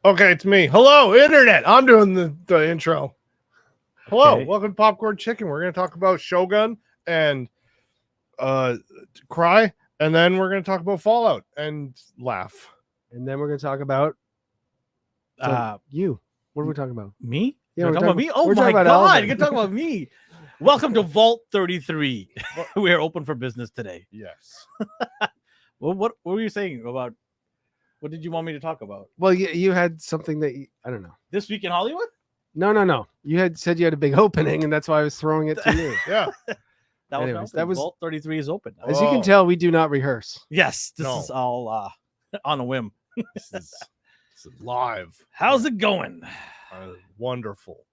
Okay, it's me. Hello, Internet. I'm doing the intro. Hello, Okay. welcome to Popcorn Chicken. We're going to talk about Shogun and Cry, and then we're going to talk about Fallout and laugh. And then we're going to talk about you. What are we talking about? Me? Yeah, You're we're talking about talking- me? Oh we're my talking about God. Alvin. You're talking about me. Welcome to Vault 33. We are open for business today. Yes. Well, what were you saying about what did you want me to talk about? Well, you had something that I don't know. This week in Hollywood? No. You had said you had a big opening, and that's why I was throwing it to you. Yeah. That Anyways, was that was- Vault 33 is open. As you can Oh. tell, we do not rehearse. Yes, this No. is all on a whim. This is live. How's it going? Wonderful.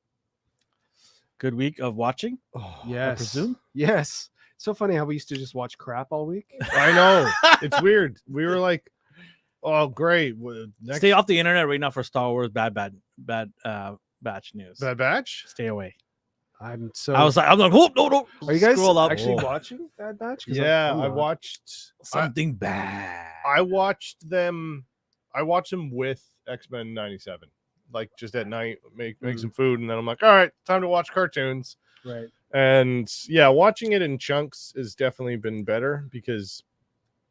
Good week of watching? Oh, Yes. presume? Yes. So funny how we used to just watch crap all week. I know. It's weird. We were like, oh, great. Next Stay off the internet right now for Star Wars bad batch news. Bad Batch? Stay away. I'm so. I'm like, oh no. Are you guys Scroll up. actually Oh. watching Bad Batch? 'Cause Yeah, I'm I not. watched. Something bad. I watched them. I watched them with X-Men 97, like just at night, make some food, and then I'm like, all right, time to watch cartoons. Right. And yeah, watching it in chunks has definitely been better because,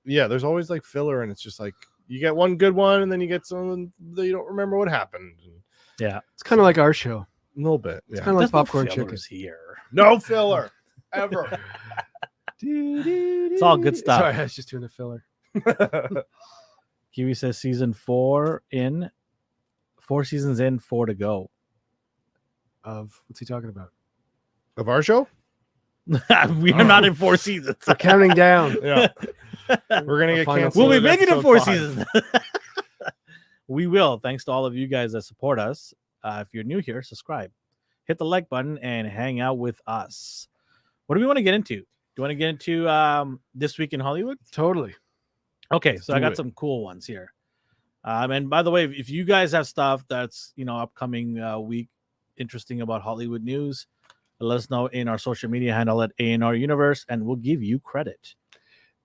yeah, there's always like filler, and it's just like you get one good one, and then you get some that you don't remember what happened. And Yeah. It's kind of like our show. a little bit, It's yeah. kind of like There's no popcorn chicken. fillers here. No filler ever. It's all good stuff. Sorry, I was just doing a filler. Kiwi says season 4 seasons in, 4 to go. Of what's he talking about? Of our show, We are not in 4 seasons. We're counting down. yeah, we're gonna The get final canceled. We'll be at making it episode 4 5. seasons. We will. Thanks to all of you guys that support us. If you're new here, subscribe, hit the like button, and hang out with us. What do we want to get into? Do you want to get into this week in Hollywood? Totally. Okay, so I do got it. some cool ones here. And by the way, if you guys have stuff that's upcoming week interesting about Hollywood news, let us know in our social media handle at A&R Universe, and we'll give you credit.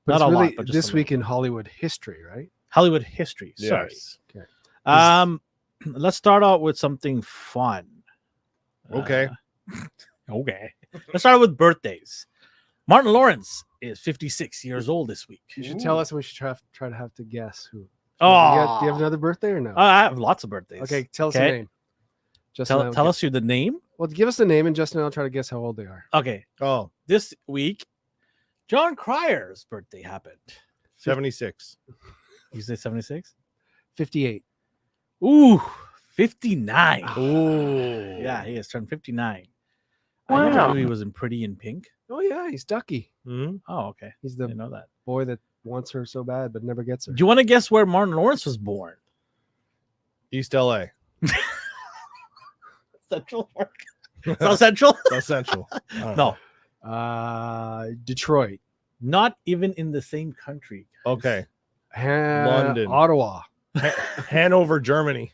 But Not it's a really lot, but just this a week in Hollywood history, right? Hollywood history. Sorry. Yes. Okay. Let's start out with something fun. Okay. Okay. Let's start with birthdays. Martin Lawrence is 56 years old this week. You should tell us, and we should try to have to guess who. Oh, Do you have another birthday or no? I have lots of birthdays. Okay, tell us the Okay. name. Justin, and I will Tell guess- us you the name. Well, give us the name, and Justin and I'll try to guess how old they are. Okay. Oh, This week, John Cryer's birthday happened. 76. You say 76? 58. Ooh, 59. Oh, Yeah, he has turned 59. I never knew he was in Pretty in Pink. Oh yeah, he's Ducky. Mhm. Oh, okay. He's I the didn't know that. boy that wants her so bad but never gets her. Do you want to guess where Martin Lawrence was born? East LA. Central Park. South Central? South Central. I don't No, Detroit, not even in the same country. guys. Okay. London, Ottawa. Hanover, Germany.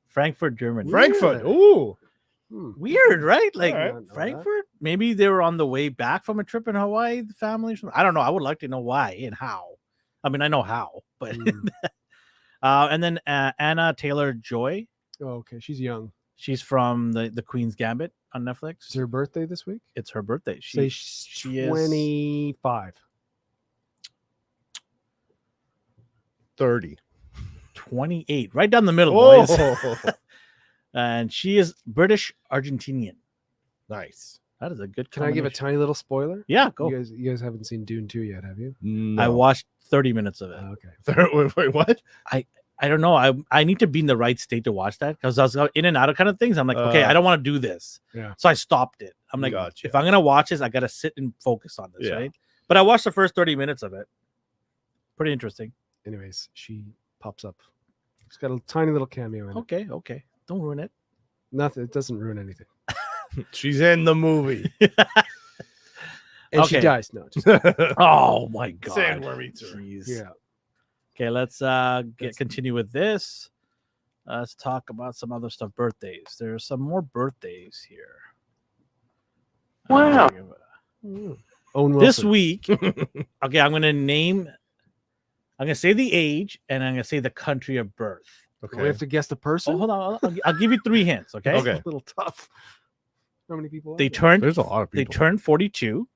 Frankfurt, Germany. Frankfurt. Really? Ooh. Weird, right? Like All right. I didn't know that. Frankfurt. Maybe they were on the way back from a trip in Hawaii. The family. Or something. I don't know. I would like to know why and how. I mean, I know how, but Hmm. and then Anna Taylor Joy. Oh, okay, she's young. She's from the Queen's Gambit on Netflix. Is her birthday this week? It's her birthday. Say She is 25. 30. 28, right down the middle, boys. Oh, And she is British Argentinian. nice. That is a good. Can I give a combination. tiny little spoiler? Yeah, go. You guys haven't seen Dune 2 yet, have you? I watched 30 minutes of it. Okay. Wait, what? I don't know. I need to be in the right state to watch that because I was in and out of kind of things. I'm like, okay, I don't want to do this. Yeah. So I stopped it. I'm like, Gotcha. if I'm gonna watch this, I gotta sit and focus on this, Yeah. right? But I watched the first 30 minutes of it. Pretty interesting. Anyways, she pops up. She's got a tiny little cameo in it. Okay. Don't ruin it. Nothing. It doesn't ruin anything. She's in the movie. And she Okay. dies. No. Just, Oh my god. Sandworm eats her. Jeez. yeah. Okay, let's continue with this. Let's talk about some other stuff. Birthdays. There's some more birthdays here. Wow. Owen Wilson. This week, okay, I'm gonna say the age and I'm gonna say the country of birth. Okay. We have to guess the person. Oh, hold on. I'll give you 3 hints. Okay. Okay. A little tough. How many people? They are there? turned. There's a lot of They people. turned 42.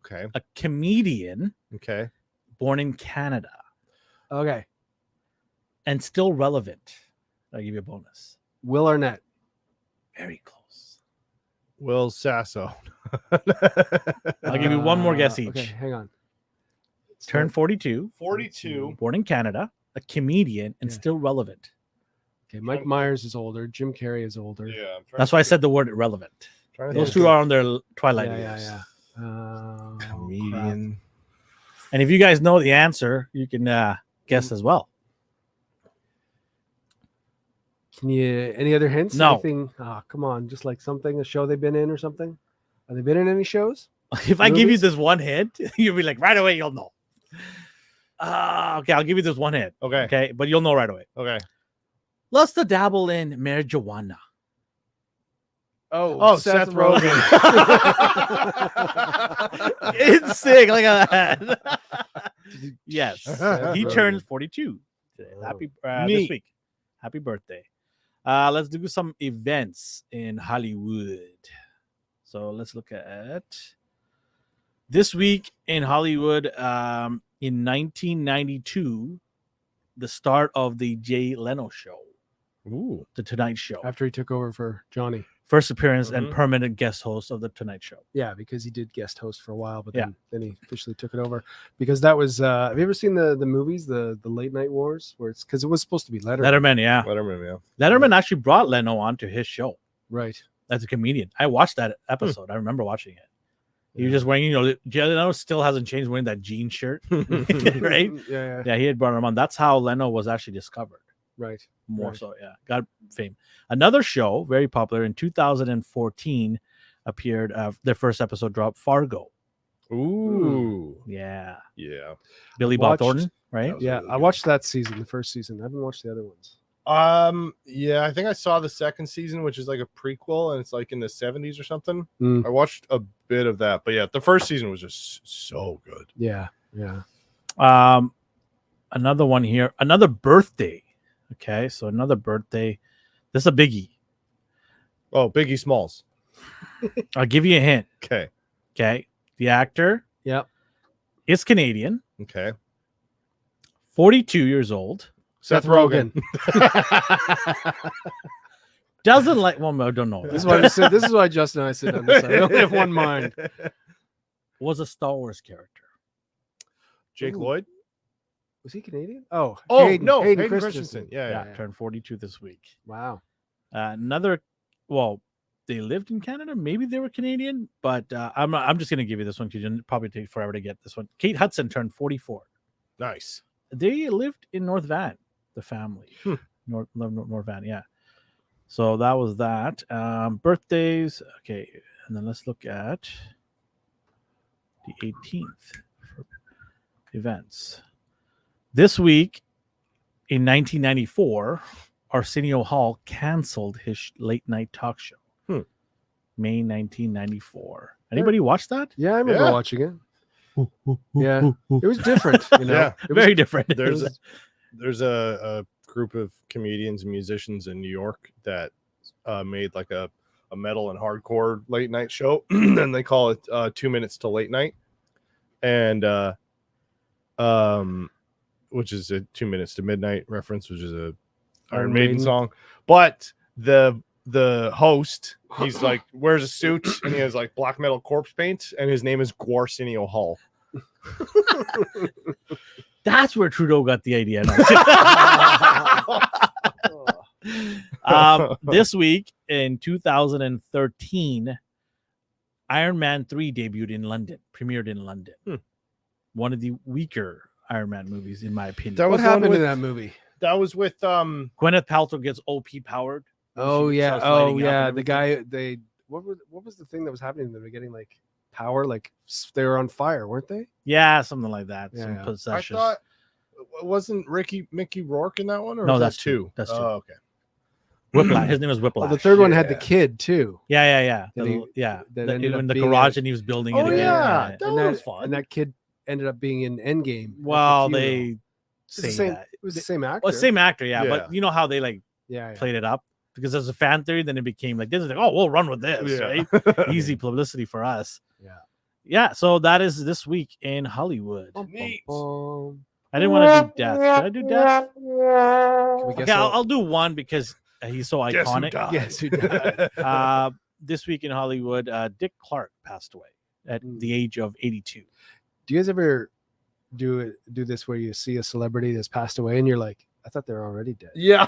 Okay. A comedian Okay. born in Canada Okay. and still relevant. I'll give you a bonus. Will Arnett. Very close. Will Sasso. I'll give you one more guess each. Okay, hang on. Turned 42. 42. Born in Canada. A comedian and Yeah. still relevant. Okay, Mike Myers is older. Jim Carrey is older. Yeah. That's why I said the word relevant. Those two are on their twilight years. Yeah. Oh, crap. Comedian. And if you guys know the answer, you can guess as well. Can you any other hints? No. Anything? Oh, come on, just like a show they've been in or something. Have they been in any shows? If I give you Movies? this one hint, you'll be like, right away, you'll know. Okay, I'll give you this one hint. Okay. Okay, but you'll know right away. Okay. Let's dabble in marijuana. Oh, Seth Rogen. It's sick. Look at that. Yes, he turned 42 today. Happy this Neat. week. Happy birthday. Let's do some events in Hollywood. So let's look at this week in Hollywood. In 1992, the start of the Jay Leno show, Ooh. the Tonight Show. After he took over for Johnny. First appearance and Mhm. permanent guest host of the Tonight Show. Yeah, because he did guest host for a while, but Yeah. then he officially took it over. Because that was have you ever seen the movies, the Late Night Wars, where it's because it was supposed to be Letterman, yeah. Letterman, yeah. Letterman actually brought Leno onto his show Right. as a comedian. I watched that episode. I remember watching it. He was just wearing, Jay Leno still hasn't changed wearing that jean shirt, right? Yeah. Yeah, he had brought him on. That's how Leno was actually discovered. Right. More Right. so, yeah. Got fame. Another show, very popular in 2014, appeared. Their first episode dropped, Fargo. Ooh. Yeah. Yeah. Billy Bob Watched- Thornton, right? That was Yeah, really I good. watched that season, the first season. I haven't watched the other ones. Yeah, I think I saw the second season, which is like a prequel, and it's like in the 70s or something. Mm. I watched a bit of that, but yeah, the first season was just so good. Yeah. Another one here. Another birthday. Okay, so another birthday. This is a biggie. Oh, Biggie Smalls. I'll give you a hint. Okay. Okay, the actor Yep. is Canadian, Okay. 42 years old. Seth Rogen. Doesn't like. Well, I don't know. This is why I said. This is why Justin and I sit on this side. We only have one mind. Was a Star Wars character. Jake Ooh. Lloyd. Was he Canadian? Oh, Oh Hayden, no, Hayden Hayden Christensen. Christensen. Yeah. Yeah, turned 42 this week. Wow. Another. Well, they lived in Canada. Maybe they were Canadian, but I'm just gonna give you this one because it'll probably take forever to get this one. Kate Hudson turned 44. Nice. They lived in North Van, the family. North Van, yeah. So that was that. Birthdays. Okay, and then let's look at the 18th for events. This week in 1994, Arsenio Hall canceled his late night talk show. May 1994. Anybody watch that? Yeah, I remember Yeah. watching it. Yeah, it was different. You know, Yeah. It was- Very different. There's a group of comedians and musicians in New York that made like a metal and hardcore late night show, and they call it 2 minutes to late night, and which is a 2 minutes to midnight reference, which is a Iron Maiden song. But the host, he's like wears a suit and he has like black metal corpse paint, and his name is Arsenio Hall. That's where Trudeau got the idea. This week in 2013, Iron Man 3 debuted in London, premiered in London. One of the weaker Iron Man movies, in my opinion. That What was the one happened with- in that movie? That was with Gwyneth Paltrow gets OP powered. Oh She yeah, starts lighting up and the everything. guy. What was the thing that was happening? They were getting like power, like they were on fire, weren't they? Yeah, something like that. Yeah, Some yeah. I possessions. thought wasn't Mickey Rourke in that one, or No, was that's that two. two? That's two. Oh, okay. Whiplash. His name was Well, Whiplash. the third one had the Yeah. kid too. Yeah. That he- Yeah. that The- ended up in the being garage a- and he was building Oh it again. yeah, that and one was fun. And that kid ended up being in Endgame. at the Well, funeral. they the say same- that. was the same actor. Well, same actor, yeah, Yeah. but you know how they like Yeah. played it up because there's a fan theory, then it became like this is like, oh, we'll run with this, right? Easy publicity for us. Yeah. Yeah, so that is this week in Hollywood. Neat. I didn't want to do death. Should I do death? Can we Okay, guess I'll do one because he's so Guess who iconic. died? Guess who died? This week in Hollywood, Dick Clark passed away at the age of 82. Do you guys ever do this where you see a celebrity that's passed away and you're like, I thought they were already dead? Yeah.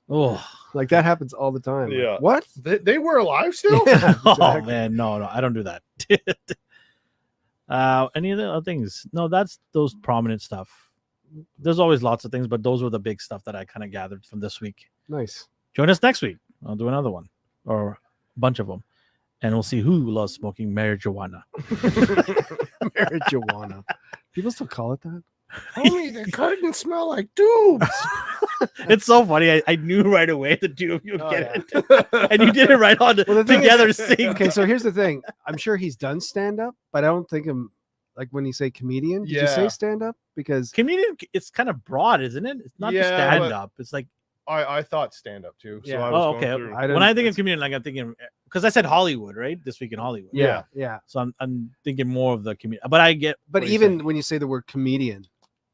Oh, Like that happens all the time. Like, Yeah. what? They were alive still? Yeah, oh exactly. man, no, I don't do that. Any other things? No, that's those prominent stuff. There's always lots of things, but those were the big stuff that I kind of gathered from this week. Nice. Join us next week. I'll do another one or a bunch of them, and we'll see who loves smoking marijuana. Marijuana. People still call it that? Homie, the curtains smell like tubes. It's so funny. I knew right away the two of you would Oh, get yeah. it, and you did it right on Well, the thing together. is- Sing. Okay, so here's the thing. I'm sure he's done stand up, but I don't think him like when you say comedian. Did you say Yeah. stand up? Because Comedian, it's kind of broad, isn't it? It's not just Yeah, stand up. It's like, I thought stand up too. So Yeah. I was oh, going okay. through. I When don't- I think of that's- comedian, like I'm thinking because I said Hollywood, right? This week in Hollywood. yeah, yeah. So I'm thinking more of the comedian. But I get. But what you're even saying. when you say the word comedian,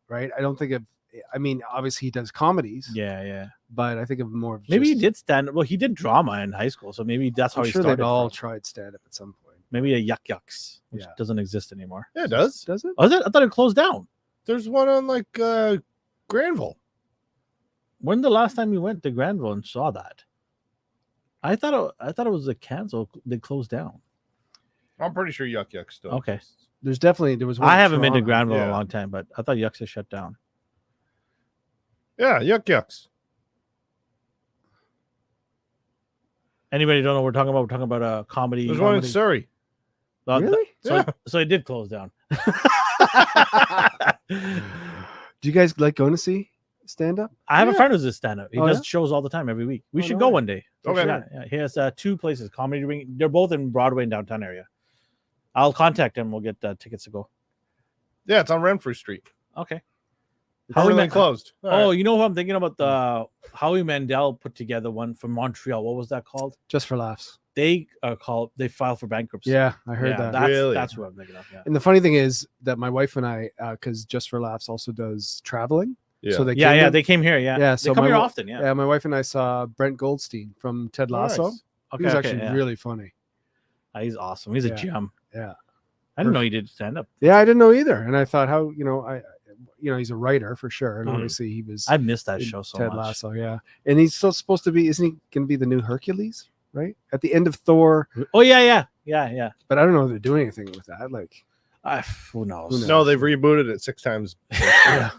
right? I don't think of. I mean, obviously he does comedies, yeah. but I think of more. Of Maybe he just- did stand. Well, he did drama in high school, so maybe that's how I'm he sure started. they've all from. tried stand up at some point. Maybe a Yuck Yucks, which Yeah. doesn't exist anymore. Yeah, it does. Does it? Oh, is it? I thought it closed down. There's one on like Granville. When the last time you went to Granville and saw that? I thought it was a cancel. They closed down. I'm pretty sure Yuck Yuck still. Okay. exists. There was. One I in haven't been to Toronto. Granville in a Yeah. long time, but I thought Yucks had shut down. Yeah, Yuck Yucks. Anybody don't know what we're talking about? We're talking about a comedy. There's one in comedy. Surrey. Really? So, Yeah. so it did close down. Do you guys like going to see stand up? I have a Yeah. friend who's a stand-up. He Oh, does yeah? shows all the time every week. We Oh, should no go way. one day. For Okay. sure. Yeah, he has two places, Comedy Ring. They're both in Broadway and downtown area. I'll contact him. We'll get tickets to go. Yeah, it's on Renfrew Street. Okay. Howie Man- closed. Oh, you know who I'm thinking about? The Howie Mandel put together one from Montreal. What was that called? Just for laughs. They filed for bankruptcy. Yeah, I heard Yeah, that. Really? That's what I'm thinking of. Yeah. And the funny thing is that my wife and I, because Just for Laughs also does traveling. Yeah. So they Yeah, came yeah, in- they came here. Yeah, Yeah, they so come my here wa- often. Yeah. yeah, my wife and I saw Brent Goldstein from Ted Lasso. Nice. Okay, He was okay, actually yeah. really funny. He's awesome. He's a Yeah. gem. Yeah. I didn't know he did stand up. Yeah, I didn't know either, and I thought how he's a writer for sure, and Mhm. obviously he was. I missed that in show so Ted much. Lasso, yeah, and he's still supposed to be. Isn't he going to be the new Hercules? Right at the end of Thor, Oh yeah. but I don't know if they're doing anything with that. Like, Who knows? Who knows? No, they've rebooted it 6 times. yeah.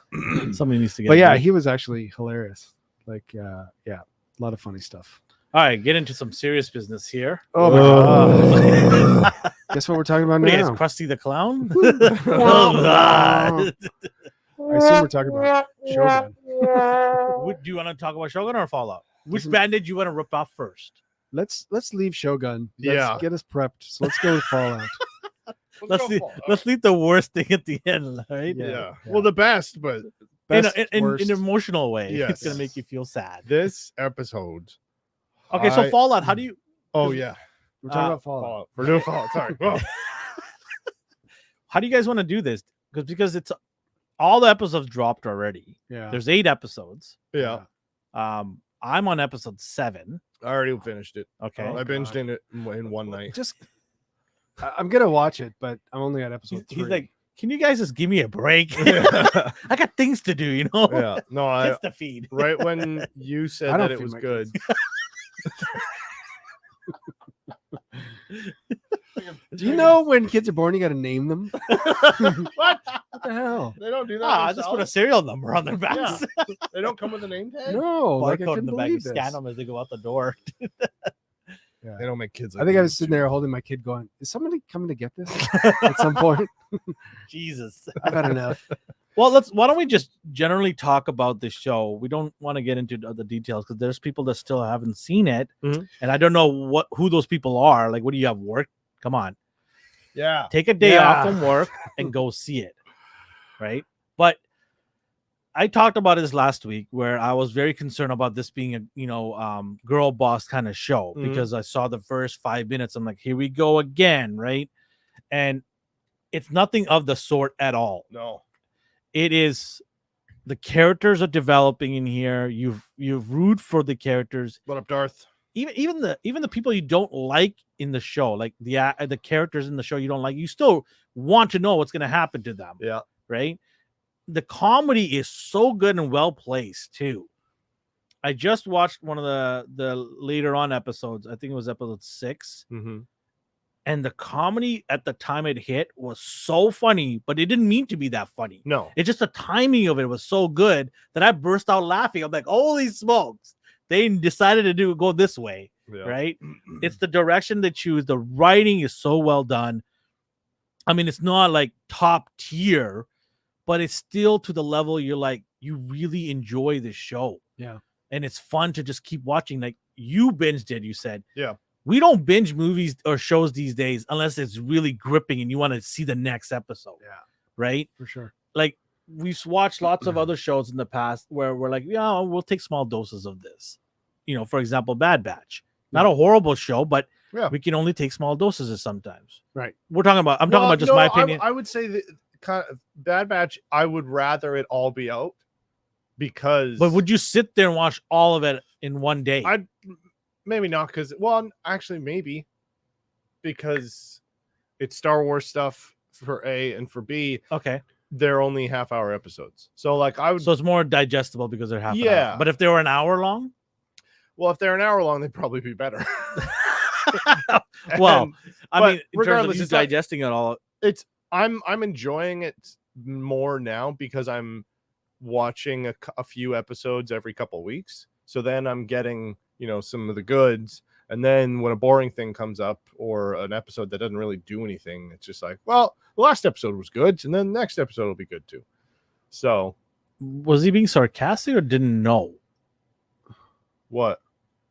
Somebody needs to get. But a yeah, break. he was actually hilarious. Like, yeah, a lot of funny stuff. All right, get into some serious business here. Oh my Oh. god! Guess what we're talking about What are you now? guys, Krusty the Clown? Oh, Oh, God. I assume we're talking about Shogun. Do you want to talk about Shogun or Fallout? Which Doesn't- band did you want to rip off first? Let's leave Shogun. Let's Yeah. get us prepped. So let's go with Fallout. Let's leave the worst thing at the end, right? Yeah. Yeah. Well, the best, but Best, in worst. an emotional way. It's Yes. gonna make you feel sad. this episode. Okay, so I- Fallout, how do you? Oh yeah, We're talking uh, about Fallout. Fallout. We're doing Fallout. Sorry. Oh. How do you guys want to do this? Because it's all the episodes dropped already. Yeah. There's 8 episodes. Yeah, I'm on episode 7. I already finished it. Okay. Oh, I binged God. in it in one night. Just, I'm gonna watch it, but I'm only at episode He's 3. like, can you guys just give me a break? yeah. I got things to do, you know. Yeah. No, I Kids to feed. right when you said I don't that it feed was my good. Do you know when kids are born, you got to name them? What? What the hell? They don't do that. Ah, just put a themselves? serial number on their backs. They don't come with a name tag. No, like I Barcode in couldn't the bag. You believe this. scan them as they go out the door. They don't make kids. I think I was sitting there holding my kid, going, "Is somebody coming to get this at some point?" Jesus. I've had enough. Well, why don't we just generally talk about the show? We don't want to get into the details because there's people that still haven't seen it, Mhm. and I don't know who those people are. Like, what do you have work? Come on, Yeah. take a day Yeah. off from work and go see it, right? But I talked about this last week where I was very concerned about this being a girl boss kind of show Mhm. because I saw the first 5 minutes. I'm like, here we go again, right? And it's nothing of the sort at all. No. It is the characters are developing in here. You've root for the characters. What up, Darth? Even the people you don't like in the show, like the characters in the show you don't like, you still want to know what's going to happen to them. Yeah. Right. The comedy is so good and well placed too. I just watched one of the later on episodes. I think it was episode 6. Mm-hmm. And the comedy at the time it hit was so funny, but it didn't mean to be that funny. No. It's just the timing of it was so good that I burst out laughing. I'm like, holy smokes. They decided to go this way, Yeah. right? It's the direction they choose. The writing is so well done. I mean, it's not like top tier, but it's still to the level you're like, you really enjoy this show. Yeah. And it's fun to just keep watching. Like you binged it, you said. Yeah. We don't binge movies or shows these days unless it's really gripping and you want to see the next episode. Yeah. Right? For sure. Like we've watched lots of other shows in the past where we're like, yeah, we'll take small doses of this. For example, Bad Batch. Not a horrible show, but we can only take small doses sometimes. Right. I'm talking about just my opinion. I would say that kind of Bad Batch, I would rather it all be out because. But would you sit there and watch all of it in one day? Maybe not because, actually maybe because it's Star Wars stuff for A, and for B, okay. they're only half-hour episodes. So So it's more digestible because they're half an hour. Yeah. But if they were an hour long? Well, if they're an hour long, they'd probably be better. Well, I mean, in terms of regardless, you it's not- digesting it all. I'm enjoying it more now because I'm watching a few episodes every couple of weeks. So then I'm getting, some of the goods. And then when a boring thing comes up or an episode that doesn't really do anything, it's just like, well, the last episode was good, and then the next episode will be good too. So Was he being sarcastic or didn't know? what?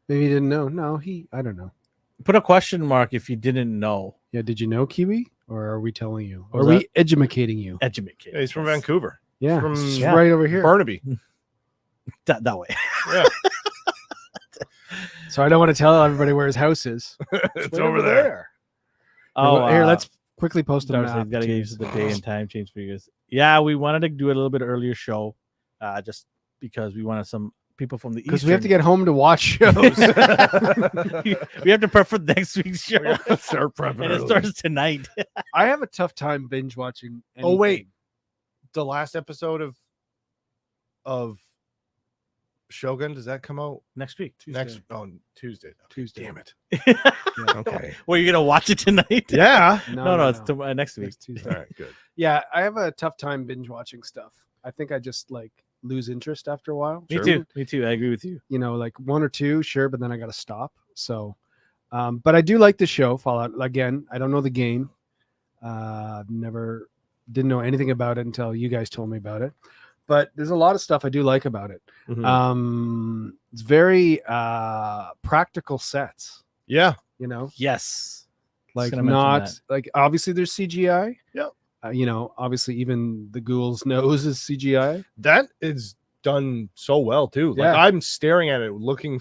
Maybe he didn't know. No, I don't know. Put a question mark if you didn't know. Yeah, did you know, Kiwi? Or are we telling you? Or Are we educating you? Educate. Yeah, he's from Vancouver. Yeah, from- it's Yeah. right over here. Burnaby. That way. Yeah. So I don't want to tell everybody where his house is. It's right over there. Here, let's quickly post a map. Got to get too. used to the day and time change for you guys. Yeah, we wanted to do a little bit earlier show, just because we wanted some people from the east. Because we have to get home to watch shows. we have to prep for next week's show, Start prepping and it early. starts tonight. I have a tough time binge watching. Oh, wait. anything. The last episode of Shogun, does that come out Next week. next on Tuesday? Tuesday. Damn it. Yeah. Okay. Well, you're gonna watch it tonight? Yeah. No, it's next week. Next Tuesday. All right, good. Yeah, I have a tough time binge watching stuff. I think I just lose interest after a while. Me too. Me too. I agree with you. Like one or two, sure, but then I got to stop. So, but I do like the show Fallout. Again, I don't know the game. Didn't know anything about it until you guys told me about it. But there's a lot of stuff I do like about it. Mhm. It's very practical sets. Yeah. Yes. Like gonna mention not that. like obviously there's CGI. Yep. Obviously even the ghoul's nose is CGI. That is done so well too. Like Yeah. I'm staring at it, looking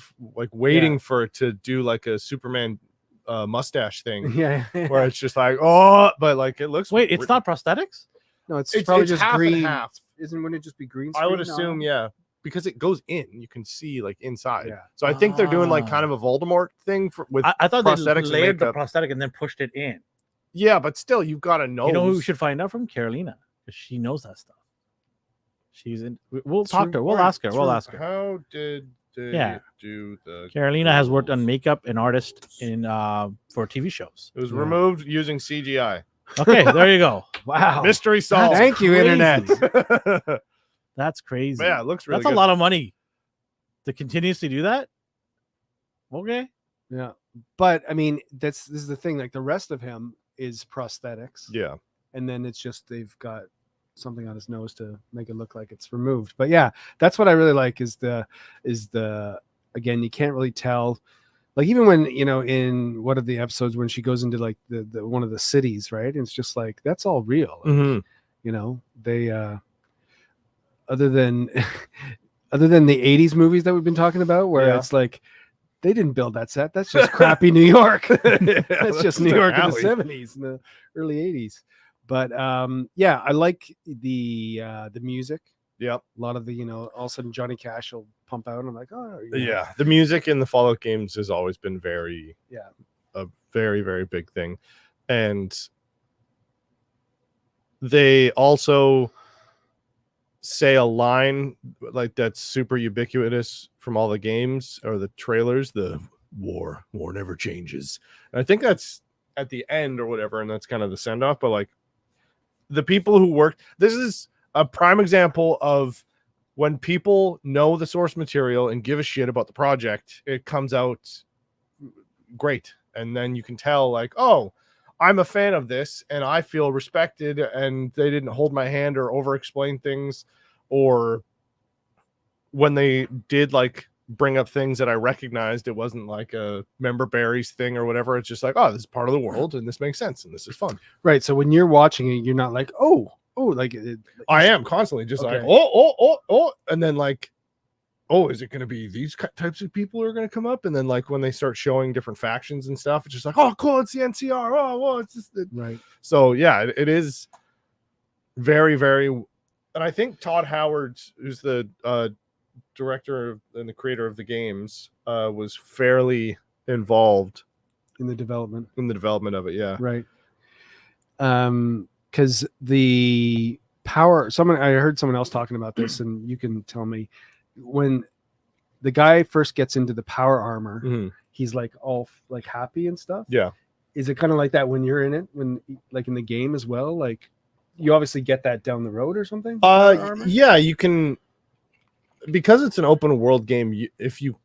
waiting for it to do like a Superman mustache thing, Yeah. where it's just like, oh, but like it looks. Wait, it's not prosthetics? No, it's It's- probably it's just half and green. half. Wouldn't it just be green? I would screen assume, on? yeah, because it goes in. You can see like inside. Yeah. So I think they're doing like Ah. kind of a Voldemort thing with I thought they prosthetics and layered the makeup. prosthetic and then pushed it in. Yeah, but still, you've got to know. You know who we should find out from? Carolina, because she knows that stuff. She's in. We'll talk to her. We'll ask her. We'll ask her. How did they Yeah. do the? Carolina has worked on makeup and artist for TV shows. It was Yeah. removed using CGI. Okay, there you go. Wow. Mystery solved. Thank you, crazy. Internet. That's crazy. Yeah, it looks really That's good. a lot of money to continuously do that. Okay. Yeah. But I mean, this is the thing. Like the rest of him is prosthetics. Yeah. And then it's just they've got something on his nose to make it look like it's removed. But yeah, that's what I really like is the again, you can't really tell. Like even when, in one of the episodes when she goes into like the one of the cities, right? And it's just like that's all real. Like, Mhm. they other than other than the 80s movies that we've been talking about, where Yeah. it's like they didn't build that set. That's just crappy New York. Yeah, That's just New an York in alley. the 70s and the early 80s. But yeah, I like the music. Yep. A lot of the, all of a sudden Johnny Cash will pump out and I'm like, oh Yeah, the music in the Fallout games has always been Yeah. a very, very big thing. And they also say a line like that's super ubiquitous from all the games or the trailers, the war never changes. And I think that's at the end or whatever, and that's kind of the send off. But like the people who work, this is a prime example of when people know the source material and give a shit about the project, it comes out great. And then you can tell like, oh, I'm a fan of this and I feel respected and they didn't hold my hand or over explain things, or when they did like bring up things that I recognized, it wasn't like a member berries thing or whatever. It's just like, oh, this is part of the world and this makes sense and this is fun. Right. So when you're watching it, you're not like, like I am constantly just like, Okay. oh, and then like, oh, is it going to be these types of people who are going to come up? And then like when they start showing different factions and stuff, it's just like, oh, cool, it's the NCR. Oh, well, it's just right. So yeah, it is very, very. And I think Todd Howard, who's the director and the creator of the games, was fairly involved In the development. of it. Yeah, Right. Because the power, I heard someone else talking about this, and you can tell me, when the guy first gets into the power armor, Mhm. he's like all like happy and stuff. Yeah. Is it kind of like that when you're in it, when like in the game as well? Like you obviously get that down the road or something? Power armor? Yeah, you can, because it's an open world game. If you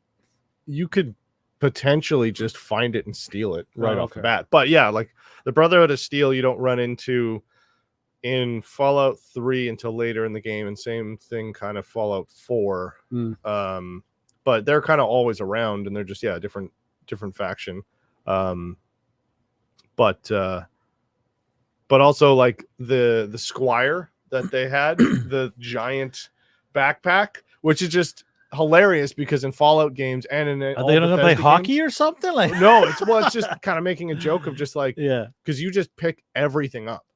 could potentially just find it and steal it right off the bat. But yeah, like the Brotherhood of Steel, you don't run into in Fallout 3 until later in the game, and same thing kind of Fallout 4. But they're kind of always around, and they're just different faction. But also like the Squire that they had, the giant backpack, which is just hilarious because in Fallout games and in Are they gonna play hockey or something? Like no, it's just kind of making a joke of just like, yeah, because you just pick everything up.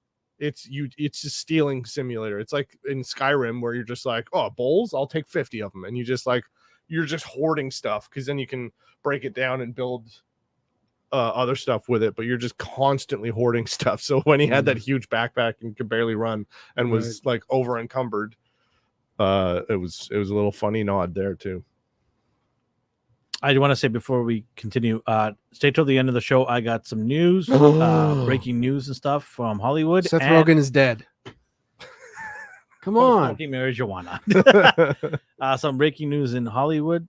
It's a stealing simulator. It's like in Skyrim where you're just like, oh, bowls, I'll take 50 of them, and you're just hoarding stuff because then you can break it down and build other stuff with it, but you're just constantly hoarding stuff. So when he had that huge backpack and could barely run and was like over encumbered, it was a little funny nod there too. I do want to say before we continue, stay till the end of the show. I got some news, breaking news and stuff from Hollywood. Seth Rogen is dead. Come on. Smoking marijuana. Some breaking news in Hollywood.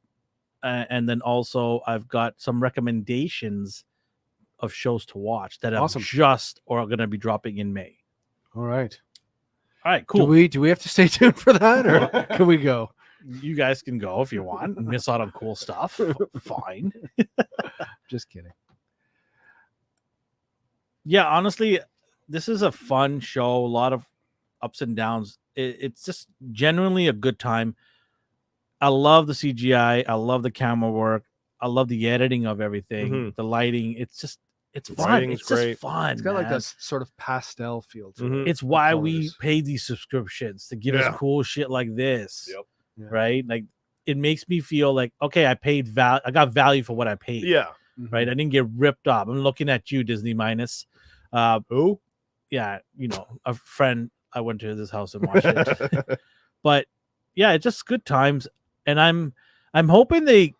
And then also I've got some recommendations of shows to watch that are just or are going to be dropping in May. All right. All right, cool. Do we have to stay tuned for that, or can we go? You guys can go if you want and miss out on cool stuff. Fine. Just kidding. Yeah, honestly, this is a fun show. A lot of ups and downs. It's just genuinely a good time. I love the CGI. I love the camera work. I love the editing of everything. The lighting. It's fun. It's great. Just fun. It's got like that sort of pastel feel to it. It's why we pay these subscriptions to give us cool shit like this. Yep. Yeah. Right? Like it makes me feel like, okay, I got value for what I paid. Yeah. Right. I didn't get ripped off. I'm looking at you, Disney minus. Who? Yeah, a friend. I went to his house and watched it. But yeah, it's just good times. And I'm hoping they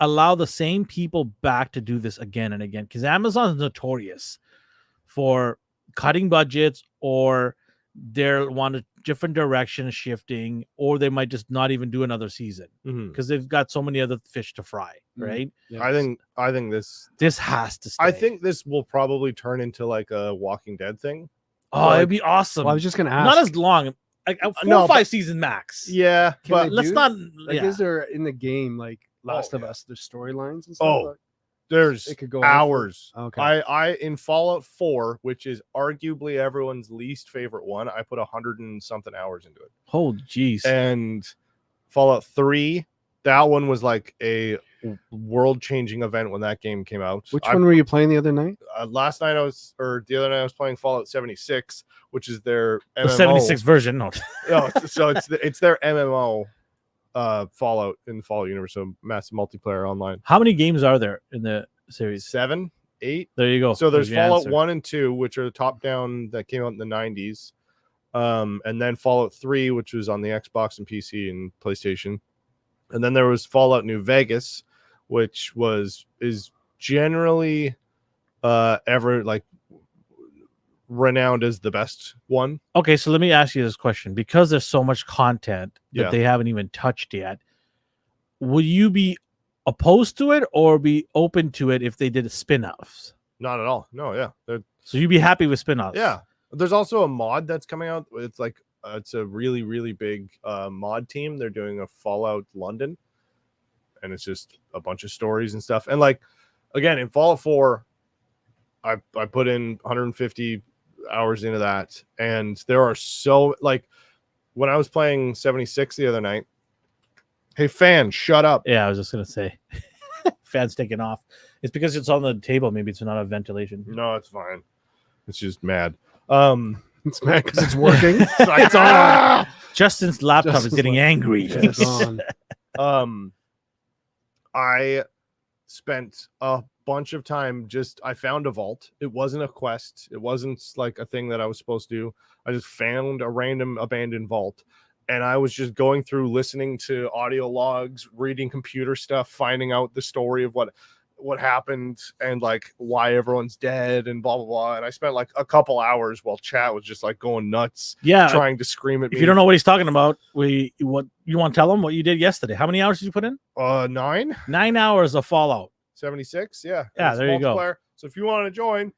allow the same people back to do this again and again, because Amazon's notorious for cutting budgets, or they want a different direction shifting, or they might just not even do another season because they've got so many other fish to fry, right? Yes. I think this has to stay. I think this will probably turn into like a Walking Dead thing. Oh, it'd be awesome. Well, I was just gonna ask. Not as long, like 4 or 5 season max. Yeah, but let's not. Like, is there in the game like Last of Us, there's storylines and stuff? Oh, There's It could go on hours. Okay. I in Fallout 4, which is arguably everyone's least favorite one, I put 100 and something hours into it. Oh, jeez. And Fallout 3, that one was like a world-changing event when that game came out. Which one were you playing the other night? Last night the other night I was playing Fallout 76, which is their The MMO. 76 version. No. So it's their MMO Fallout in the Fallout universe, so massive multiplayer online. How many games are there in the series? 7, 8. There you go. So there's your Fallout answer. 1 and 2, which are the top down that came out in the 90s. And then Fallout 3, which was on the Xbox and PC and PlayStation. And then there was Fallout New Vegas, which is generally ever like renowned as the best one. Okay, so let me ask you this question. Because there's so much content that Yeah. they haven't even touched yet, will you be opposed to it or be open to it if they did spin-offs? Not at all. No, yeah. So you'd be happy with spin-offs? Yeah. There's also a mod that's coming out. It's like it's a really, really big mod team. They're doing a Fallout London, and it's just a bunch of stories and stuff. And like again, in Fallout 4, I put in 150 hours into that, and there are so like when I was playing 76 the other night. Hey, fan, shut up. Yeah, I was just gonna say, fans taking off. It's because it's on the table. Maybe it's not a ventilation. No, it's fine. It's just mad. It's mad because it's working. It's on. Justin's laptop is Justin's getting angry. It's on. I spent a bunch of time I found a vault. It wasn't a quest. It wasn't like a thing that I was supposed to do. I just found a random abandoned vault. And I was just going through, listening to audio logs, reading computer stuff, finding out the story of what happened and like why everyone's dead and blah blah blah. And I spent like a couple hours while chat was just like going nuts, Yeah. trying to scream at me. If you don't know what he's talking about, what you want to tell him what you did yesterday? How many hours did you put in? 9 9 hours of Fallout. 76, yeah. Yeah, It's there you go. multiplayer. So if you want to join,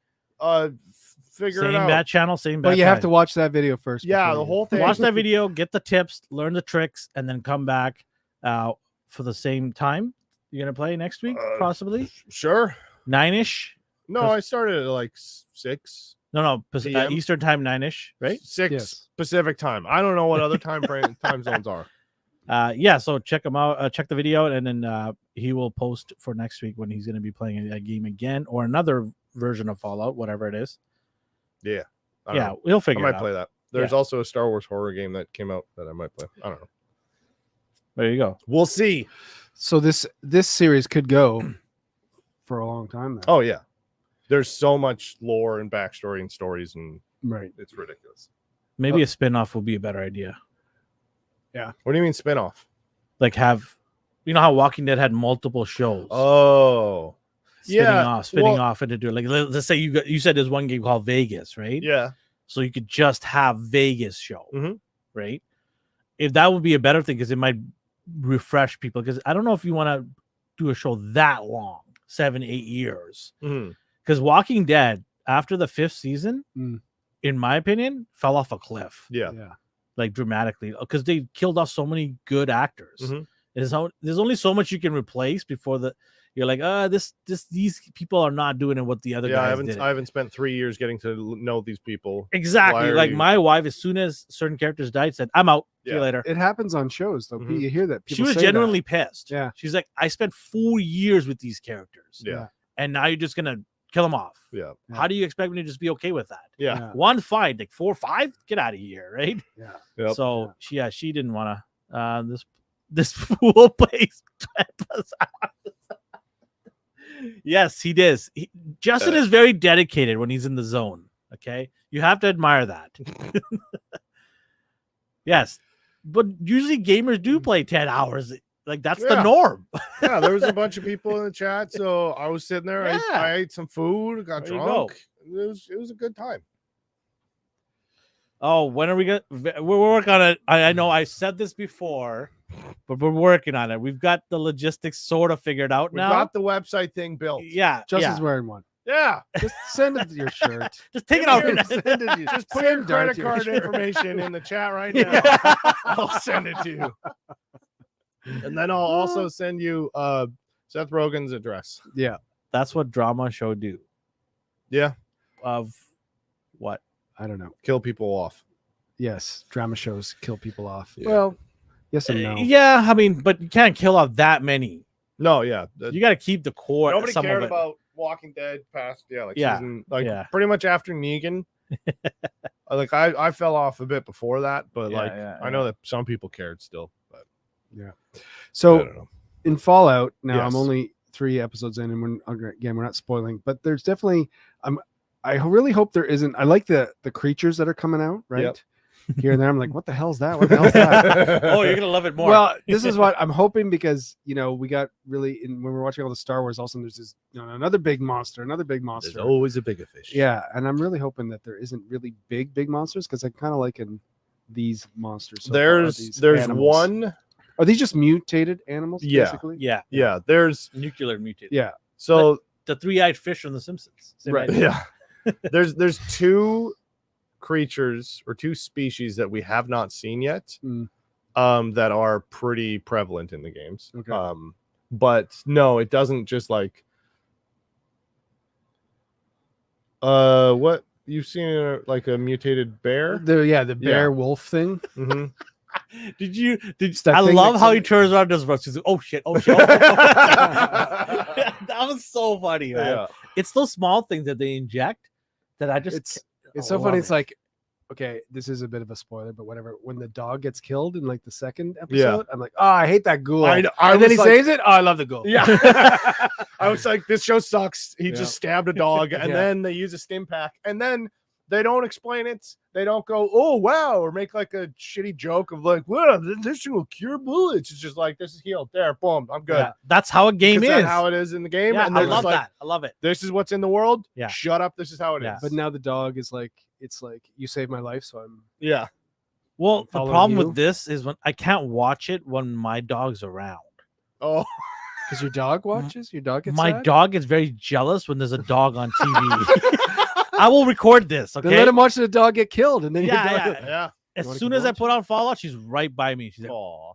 figure Same it out. bad channel, same bad. But you have guy. to watch that video first. Yeah, before the you- whole thing. watch that video, get the tips, learn the tricks, and then come back for the same time. You're gonna play next week, possibly Sure. 9ish. No, I started at like 6. No, PM? Eastern time 9ish, right? 6 Yes. Pacific time. I don't know what other time zones are. Yeah, so check him out. Check the video, and then he will post for next week when he's going to be playing a game again or another version of Fallout, whatever it is. Yeah. I don't Yeah, know. we'll I figure it might out. play that. There's also a Star Wars horror game that came out that I might play. I don't know. There you go. We'll see. So this series could go for a long time now. Oh yeah. There's so much lore and backstory and stories, and Right. it's ridiculous. Maybe a spin-off will be a better idea. What do you mean spin-off? Like have, you know how Walking Dead had multiple shows. Oh. spinning yeah, off into do like let's say you said there's one game called Vegas, right? Yeah. So you could just have Vegas show, Mhm. right? If that would be a better thing because it might refresh people. Because I don't know if you want to do a show that long, 7-8 years. Mhm. Because Walking Dead after the 5th season, Mm. in my opinion, fell off a cliff Yeah. Yeah. like dramatically because they killed off so many good actors. Mhm. There's only so much you can replace before you're like, these people are not doing it what the other Yeah, guys did. I haven't spent 3 years getting to know these people. Exactly. Why are Like you- my wife, as soon as certain characters died, said, "I'm out. See you Yeah. later." It happens on shows though. Mhm. You hear that. She People was say that. genuinely pissed. Yeah. She's like, "I spent 4 years with these characters, Yeah. and now you're just gonna kill them off. Yeah. Yeah. How do you expect me to just be okay with that? Yeah. Yeah. One fight, like 4 or 5, get out of here, right?" Yeah. Yep. So she didn't want to. This fool plays 12+ hours. Yes, he does. Justin is very dedicated when he's in the zone. Okay, you have to admire that. Yes, but usually gamers do play 10 hours. Like that's the Yeah. norm. Yeah, there was a bunch of people in the chat, so I was sitting there. Yeah. I ate some food, got There you go. drunk. It was a good time. Oh, when are we gonna? We're working on it. I know I said this before, but we're working on it. We've got the logistics sort of figured out We now. got the website thing built. Yeah, Justin's yeah. wearing one. Yeah. Just send it to your shirt. Just take it Give off. me your your- Send it to you. Just put Send your Dart credit to your card shirt. information in the chat right now. Yeah. I'll send it to you. And then I'll also send you Seth Rogen's address. Yeah. That's what drama show do. Yeah, Of what? I don't know. kill people off. Yes, drama shows kill people off. Yeah. Well, yes and no. Yeah, I mean, but you can't kill off that many. No, yeah. You got to keep the core. Nobody some cared of it. about Walking Dead past Yeah, season, like yeah. pretty much after Negan. Like I fell off a bit before that, but Yeah, I know that some people cared still. But I So don't know. in Fallout, now Yes. I'm only 3 episodes in, and we're not spoiling, but there's definitely I really hope there isn't. I like the creatures that are coming out right Yep. here and there. I'm like, what the hell's that? What the hell's that? Oh, you're gonna love it more. Well, this is what I'm hoping, because we got really when we were watching all the Star Wars, also there's this another big monster. There's always a bigger fish. Yeah, and I'm really hoping that there isn't really big monsters, because I kind of liking these monsters. So far, There's these animals. one. Are these just mutated animals? Yeah. Basically? yeah, Yeah, there's nuclear mutated. Yeah. so The three-eyed fish from The Simpsons. Same Right. idea. yeah. There's 2 creatures or 2 species that we have not seen yet. That are pretty prevalent in the games. Okay. But no, it doesn't just like what you've seen like a mutated bear. The bear wolf thing. Mhm. that I thing love that how he somebody- turns around and does rush. He's like, oh shit. That was so funny, man. Yeah. It's those small things that they inject that I just It's I so funny. love It's it. like, okay, this is a bit of a spoiler, but whatever. When the dog gets killed in like the second episode, I'm like, oh, I hate that ghoul. I and then was he like- saves it. Oh, I love the ghoul. Yeah. I was like, this show sucks. He Yeah. just stabbed a dog, and Yeah. then they use a stim pack, and then they don't explain it. They don't go, oh wow, or make like a shitty joke of like, well, this will cure bullets. It's just like, this is healed. There, boom, I'm good. Yeah, that's how a game Is is. that how it is in the game? Yeah, and I they're love just like, that. I love it. this is what's in the world. Yeah. Shut up. This is how it is. Yeah. But now the dog is like, it's like, you saved my life, so I'm. Yeah. Well, the Following problem you. with this is when I can't watch it when my dog's around. Oh, Because your dog watches, your dog gets My sad? dog is very jealous when there's a dog on TV. I will record this, okay? Then let him watch the dog get killed, and then your Yeah, dog. yeah. yeah. As wanna soon keep as I watching? put on Fallout, she's right by me. She's like, Aw.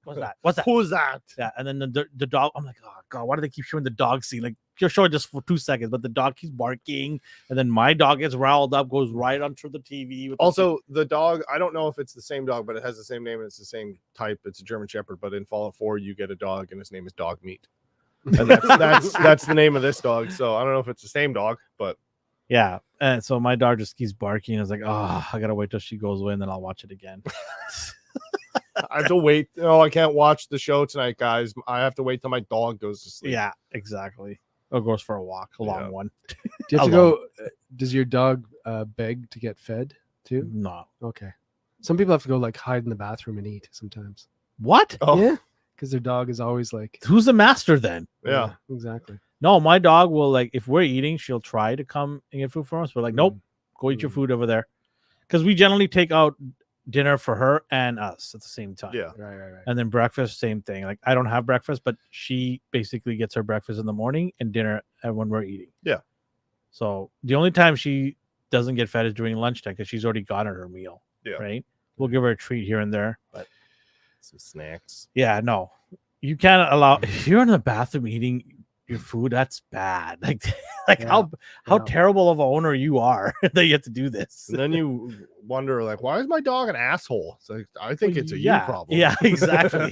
"What's that? What's that?" Who's that? Yeah, and then the dog. I'm like, "Oh god, why do they keep showing the dog scene? Like you're showing just for 2 seconds, but the dog keeps barking, and then my dog gets riled up, goes right onto the TV. With the Also, the dog, I don't know if it's the same dog, but it has the same name and it's the same type. It's a German Shepherd, but in Fallout 4, you get a dog and his name is Dog Meat. And that's the name of this dog. So I don't know if it's the same dog, but yeah, and so my dog just keeps barking. I was like, "Oh, I gotta wait till she goes away, and then I'll watch it again." I have to wait. Oh, I can't watch the show tonight, guys. I have to wait till my dog goes to sleep. Yeah, exactly. Or goes for a walk, a long Yeah. one. Do you have to Alone. go? Does your dog beg to get fed too? No. Okay. Some people have to go like hide in the bathroom and eat sometimes. What? Oh, Yeah, because their dog is always like. Who's the master then? yeah. exactly. No, my dog will like if we're eating, she'll try to come and get food for us. But like, nope, go eat your Mm. food over there. Because we generally take out dinner for her and us at the same time. Yeah. Right. And then breakfast, same thing. Like I don't have breakfast, but she basically gets her breakfast in the morning and dinner when we're eating. Yeah. So the only time she doesn't get fed is during lunchtime because she's already gotten her meal. Yeah. Right. We'll give her a treat here and there, but Some snacks. yeah, no, you can't allow. If you're in the bathroom eating your food, that's bad. Like, Yeah, how yeah. terrible of a owner you are that you have to do this. And then you wonder, like, why is my dog an asshole? It's like, I think it's a yeah, you problem. Yeah, exactly.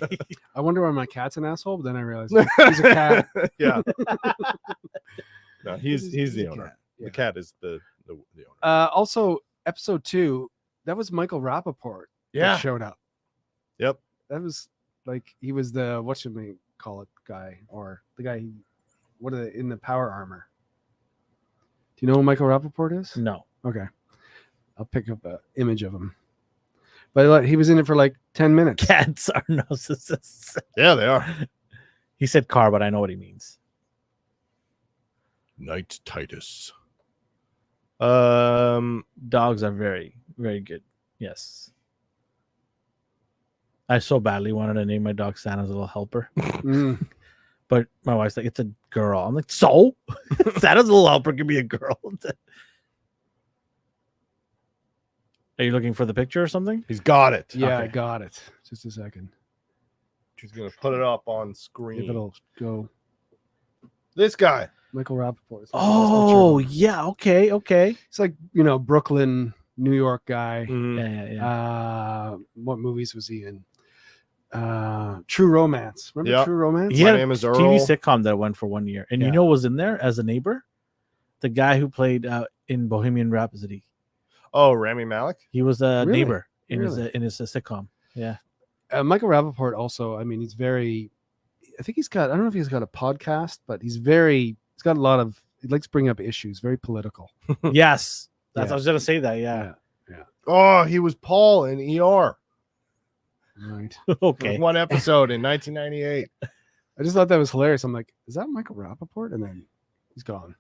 I wonder why my cat's an asshole, but then I realized he's a cat. Yeah. No, he's He's the a owner. cat, yeah. The cat is the owner. Also, episode 2, that was Michael Rappaport. that Yeah. showed up. Yep. That was like he was the what should we call it guy, or the guy in the power armor. Do you know who Michael Rappaport is? No. Okay, I'll pick up an image of him. But he was in it for like 10 minutes. Cats are narcissists. Yeah, they are. He said car, but I know what he means. Knight Titus. Dogs are very, very good. Yes. I so badly wanted to name my dog Santa's little helper, Mm. but my wife's like, it's a girl. I'm like, so? Santa's little helper can be a girl. Are you looking for the picture or something? He's got it. Yeah, I Okay. got it. Just a second. She's gonna put it up on If screen. it'll go. This guy. Michael Rappaport. Oh yeah, okay. It's like Brooklyn, New York guy. Mhm. Yeah. What movies was he in? True Romance. Remember Yep. True Romance? He My had a Name is TV Earl. sitcom that went for 1 year, and Yeah. you know what was in there as a neighbor? The guy who played in Bohemian Rhapsody. Oh, Rami Malek. He was a Really? neighbor in Really? his sitcom. Yeah. Michael Rappaport also. I mean, he's very. I think he's got. I don't know if he's got a podcast, but he's got a lot of. He likes to bring up issues. Very political. Yes. That's Yeah. I was gonna say that. Yeah. Oh, he was Paul in ER. Right. Okay. One episode in 1998. I just thought that was hilarious. I'm like, is that Michael Rappaport? And then he's gone.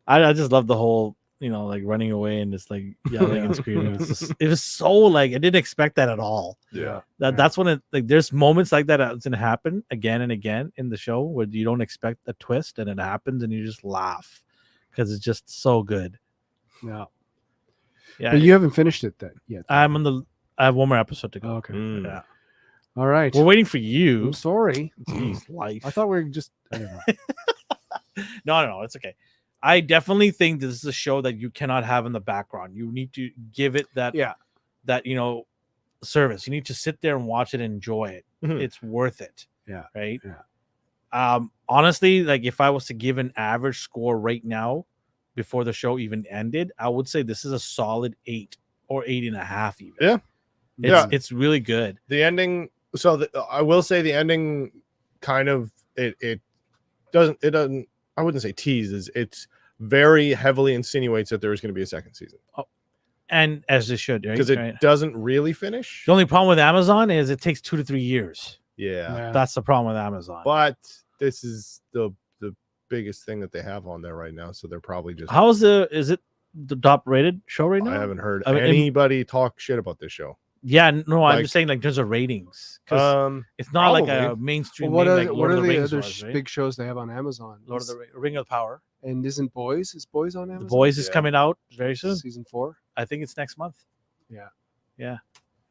I just love the whole, like running away and just like yelling and screaming. It was so like I didn't expect that at all. Yeah. That's when it like there's moments like that's gonna happen again and again in the show where you don't expect a twist and it happens and you just laugh because it's just so good. Yeah. Yeah. But you haven't finished it yet. I have one more episode to go. Oh, okay. Mm. Yeah. All right. We're waiting for you. I'm sorry. Jeez, life. I thought we were just. I don't know. No, it's okay. I definitely think this is a show that you cannot have in the background. You need to give it that service. You need to sit there and watch it and enjoy it. Mhm. It's worth it. Yeah. Right. Yeah. Honestly, like if I was to give an average score right now before the show even ended, I would say this is a solid 8 or 8.5 even. Yeah. It's really good. The ending. So I will say the ending kind of it doesn't. I wouldn't say teases. It's very heavily insinuates that there is going to be a second season And as it should, right? because it Right. doesn't really finish. The only problem with Amazon is it takes 2 to 3 years. Yeah. That's the problem with Amazon. But this is the biggest thing that they have on there right now. So they're probably just. How is it the top rated show right now? I haven't heard I mean, anybody talk shit about this show. Yeah, no, I'm Like- just saying like there's a ratings because it's not like a probably. mainstream. Well, name like what Lord are of the the Rings other was, right? big shows they have on Amazon? Lord of the Ring of Power. And isn't Boys? Is Boys on Amazon? The Boys is Yeah. coming out very soon. Season 4. I think it's next month. Yeah.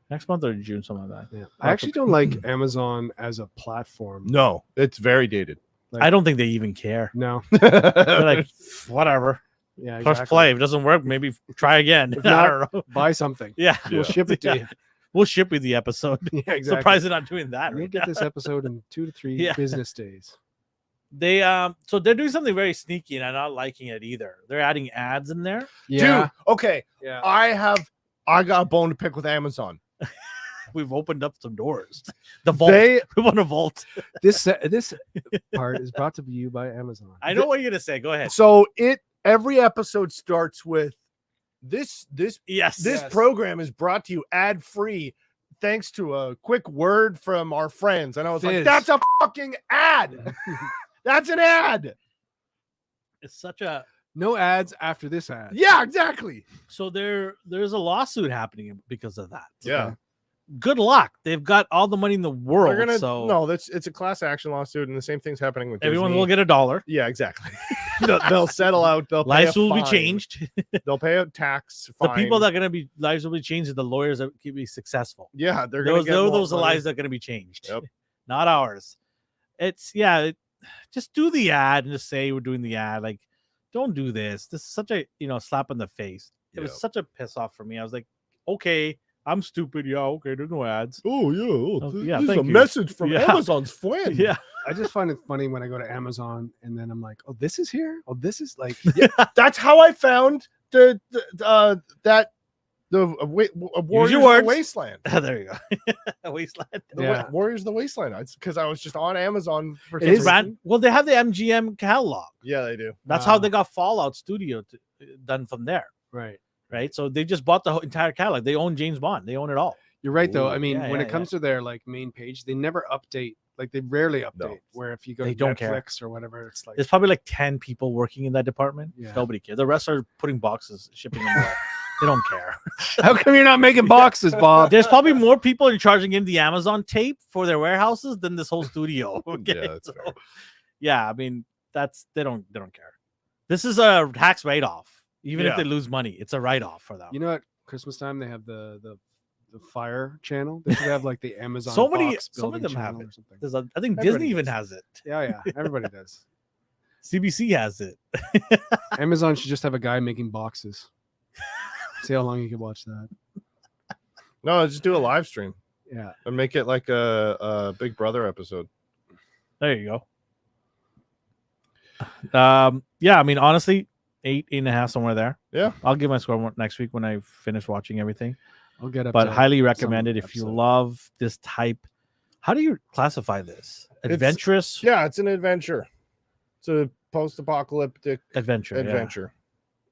Next month or June, something like that. Yeah. I actually don't like Amazon as a platform. No, it's very dated. I don't think they even care. No. They're like, whatever. Yeah. Press play. If it doesn't work, maybe try again. If I not, don't know. Buy something. Yeah. We'll ship it to you. We'll ship you the episode. Yeah, exactly. Surprised they're not doing that. You'll Right get now. this episode in 2 to 3 Yeah. business days. They so they're doing something very sneaky, and I'm not liking it either. They're adding ads in there. Dude, okay. Yeah. I got a bone to pick with Amazon. We've opened up some doors. The vault. They We want a vault. This part is brought to you by Amazon. I know what you're gonna say. Go ahead. so every episode starts with this Yes. this Yes. program is brought to you ad free thanks to a quick word from our friends. And I was like, Fizz. that's a fucking ad. That's an ad. It's such a No ads after this ad. Yeah, exactly. so there's a lawsuit happening because of that. Yeah. Good luck. They've got all the money in the world. They're gonna so it's a class action lawsuit, and the same thing's happening with everyone Disney. will get $1. Yeah, exactly. they'll settle out. They'll pay Lives a will be fine. changed. They'll pay a tax. The people fine. that are gonna be lives will be changed are the lawyers that can be successful. Yeah, they're gonna Those get more those are the money. lives that are gonna be changed. Yep. Not ours. It's just do the ad and just say we're doing the ad. Like, don't do this. This is such a slap in the face. It was Yep. such a piss off for me. I was like, okay, I'm stupid. Yeah, okay, there's no ads. Oh yeah, Oh, yeah, This is a thank you. message from Yeah. Amazon's friend. Yeah. I just find it funny when I go to Amazon and then I'm like, oh, this is here. Oh, this is like, That's how I found the Warriors your of the words. Wasteland. There you go. Wasteland. Yeah. Warriors of the Wasteland. Because I was just on Amazon for some It is reason. Well, they have the MGM catalog. Yeah, they do. That's how Wow. they got Fallout Studio done from there, right. right? So they just bought the whole entire catalog. They own James Bond. They own it all. You're right, though. Ooh. I mean, Yeah, when yeah, it comes to their like main page, they never update. Like they rarely update. No. Where if you go They to don't care. Netflix or whatever, it's like There's probably like 10 people working in that department. Yeah. Nobody cares. The rest are putting boxes, shipping them away. They don't care. how come you're not making boxes, Bob? There's probably more people in charging in the Amazon tape for their warehouses than this whole studio. Okay? Yeah, that's So, fair. yeah, I mean, they don't care. This is a tax write-off. Even if Yeah. they lose money, it's a write-off for them. You know, at Christmas time they have the Fire channel. They should have like the Amazon. So many- box some of building them have channel it. or something. I think Everybody Disney even does. has it. Yeah, everybody does. CBC has it. Amazon should just have a guy making boxes. See how long you can watch that. No, just do a live stream Yeah. and make it like a Big Brother episode. There you go. Yeah, I mean, honestly, 8.5 somewhere there. Yeah. I'll give my score next week when I finish watching everything. I'll get up. But to highly some recommended if you episode. love this type. How do you classify this? Adventurous Yeah, it's an adventure. It's a post-apocalyptic adventure. adventure.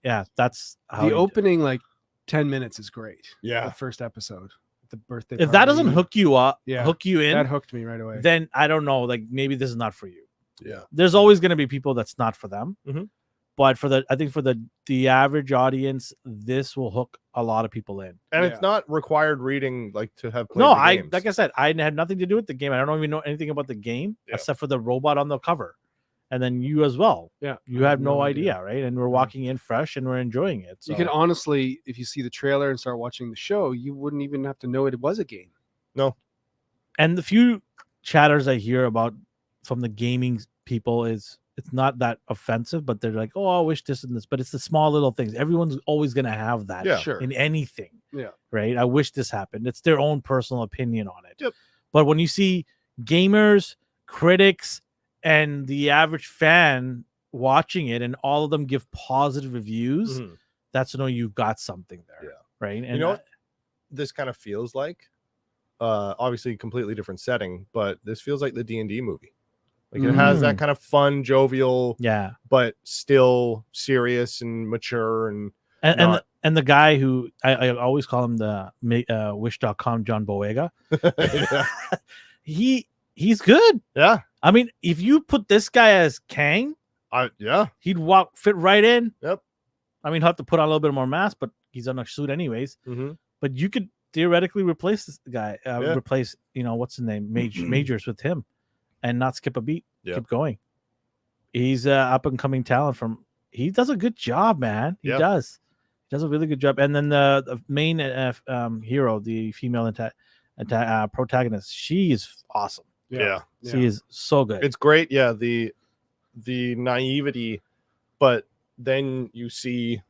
Yeah, that's how The you- opening like 10 minutes is great. Yeah. The first episode, the birthday. If that doesn't party, hook you up, Yeah, hook you in, that hooked me right away. then I don't know. Like maybe this is not for you. Yeah. There's always going to be people that's not for them. Mhm. But I think for the average audience, this will hook a lot of people in. And Yeah. it's not required reading like to have played No, the games. like I said, I had nothing to do with the game. I don't even know anything about the game Yeah. except for the robot on the cover. And then you as well. Yeah, You I have no idea, right? And we're Yeah. walking in fresh and we're enjoying it. So. You can honestly, if you see the trailer and start watching the show, you wouldn't even have to know it was a game. And the few chatters I hear about from the gaming people is it's not that offensive, but they're like, oh, I wish this and this, but it's the small little things. Everyone's always going to have that Yeah. Sure. in anything. Yeah. Right. I wish this happened. It's their own personal opinion on it. Yep. But when you see gamers, critics, and the average fan watching it and all of them give positive reviews, Mhm. that's to know you've got something there. Yeah. Right. And You know what this kind of feels like? Obviously completely different setting, but this feels like the D&D movie. Like it has that kind of fun, jovial, Yeah. but still serious and mature and And the guy who I always call him the wish.com John Boyega. He's good. yeah. I mean, if you put this guy as Kang, Yeah. he'd fit right in. Yep. I mean, he'll have to put on a little bit more mask, but he's on a suit anyways. Mm-hmm. But you could theoretically replace this guy, Yeah. replace, what's his name? Majors with him and not skip a beat. Yeah. Keep going. He's up and coming talent he does a good job, man. He Yeah. does. He does a really good job. And then the main hero, the female protagonist, she is awesome. Yeah. She is so good. It's great. Yeah. The naivety, but then you see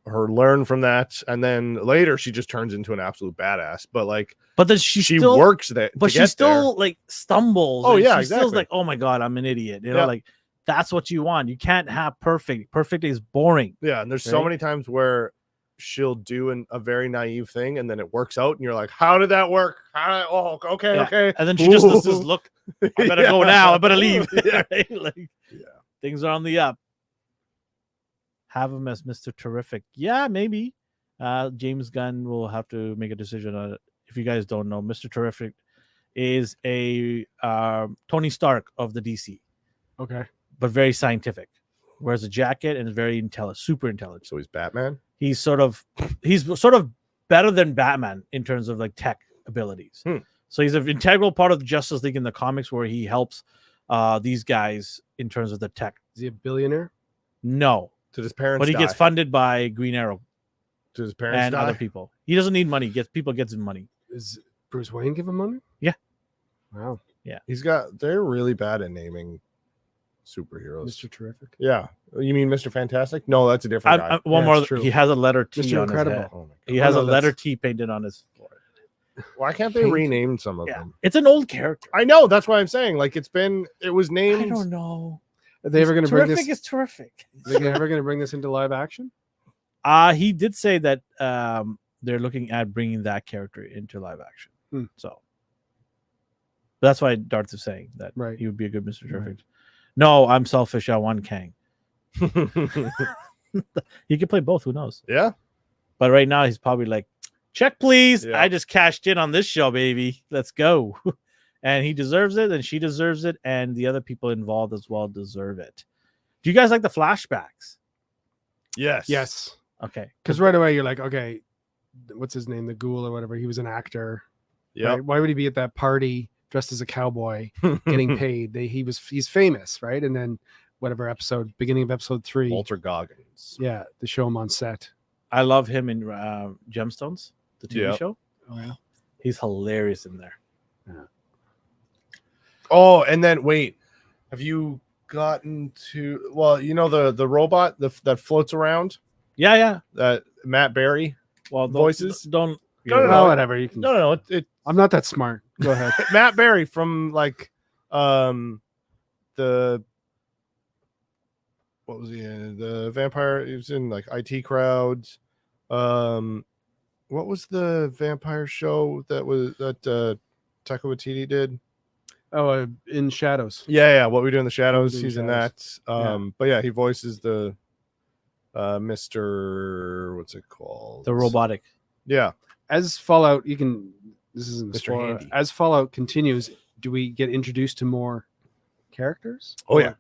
her learn from that, and then later she just turns into an absolute badass. But like, but then she still works that, but she still like stumbles. Oh, and yeah, she's still exactly. like, oh my god, I'm an idiot. You know, Yeah. like that's what you want. You can't have perfect. Perfect is boring. Yeah, and there's so Right? many times where she'll do a very naive thing, and then it works out, and you're like, "How did that work? Okay, Yeah. okay." And then she just does this Ooh. look. I better go now. I better leave. Yeah. Right? Like, things are on the up. Have him as Mr. Terrific. Yeah, maybe. James Gunn will have to make a decision on it. If you guys don't know, Mr. Terrific is a Tony Stark of the DC, Okay. but very scientific. Wears a jacket and is very intelligent, super intelligent. So he's Batman. He's sort of better than Batman in terms of like tech abilities. So he's an integral part of the Justice League in the comics, where he helps these guys in terms of the tech. Is he a billionaire? No, Did his parents? but he die? gets funded by Green Arrow Did his parents and die? other people. He doesn't need money. People gets him money. Is Bruce Wayne give him money? Yeah. Wow. They're really bad at naming superheroes. Mr. Terrific. Yeah. You mean Mr. Fantastic? No, that's a different guy. One Yeah, more. it's true. He has a letter T Mr. on Incredible. his head. Oh my God. He has no, a letter that's- T painted on his forehead. Why can't they Paint. rename some of Yeah, them? it's an old character. I know. That's why I'm saying. Like it was I named. don't know. Are they ever going to bring Terrific this? is terrific. Are they ever going to bring this into live action? He did say that they're looking at bringing that character into live action. So that's why Darth is saying that Right. he would be a good Mr. Terrific. Right. No, I'm selfish. I want Kang. He could play both. Who knows? Yeah. But right now he's probably like, check, please. Yeah. I just cashed in on this show, baby. Let's go. And he deserves it, and she deserves it, and the other people involved as well deserve it. Do you guys like the flashbacks? Yes. Yes. Okay. Because right away you're like, okay, what's his name? The Ghoul or whatever. He was an actor. Yeah. Right? Why would he be at that party dressed as a cowboy getting paid? He's famous, right? And then whatever episode, beginning of episode 3. Walter Goggins. Yeah, they show him on set. I love him in Gemstones, the TV Yeah. show. Oh yeah. He's hilarious in there. Oh, and then wait, have you gotten to. Well, you know the robot that floats around, Yeah. that Matt Berry Well, voices. Don't. No, whatever. You can. No. I'm not that smart. Go ahead. Matt Berry from like the what was he in? The vampire. He was in like IT Crowds. What was the vampire show that Taika Waititi did? Oh, in Shadows. Yeah. What We Do in the Shadows. Do in He's in Shadows. that. But yeah, he voices the Mr. What's it called? The robotic. Yeah. As Fallout, you can. This isn't a Mr. spoiler. Handy. As Fallout continues, do we get introduced to more characters? Oh yeah.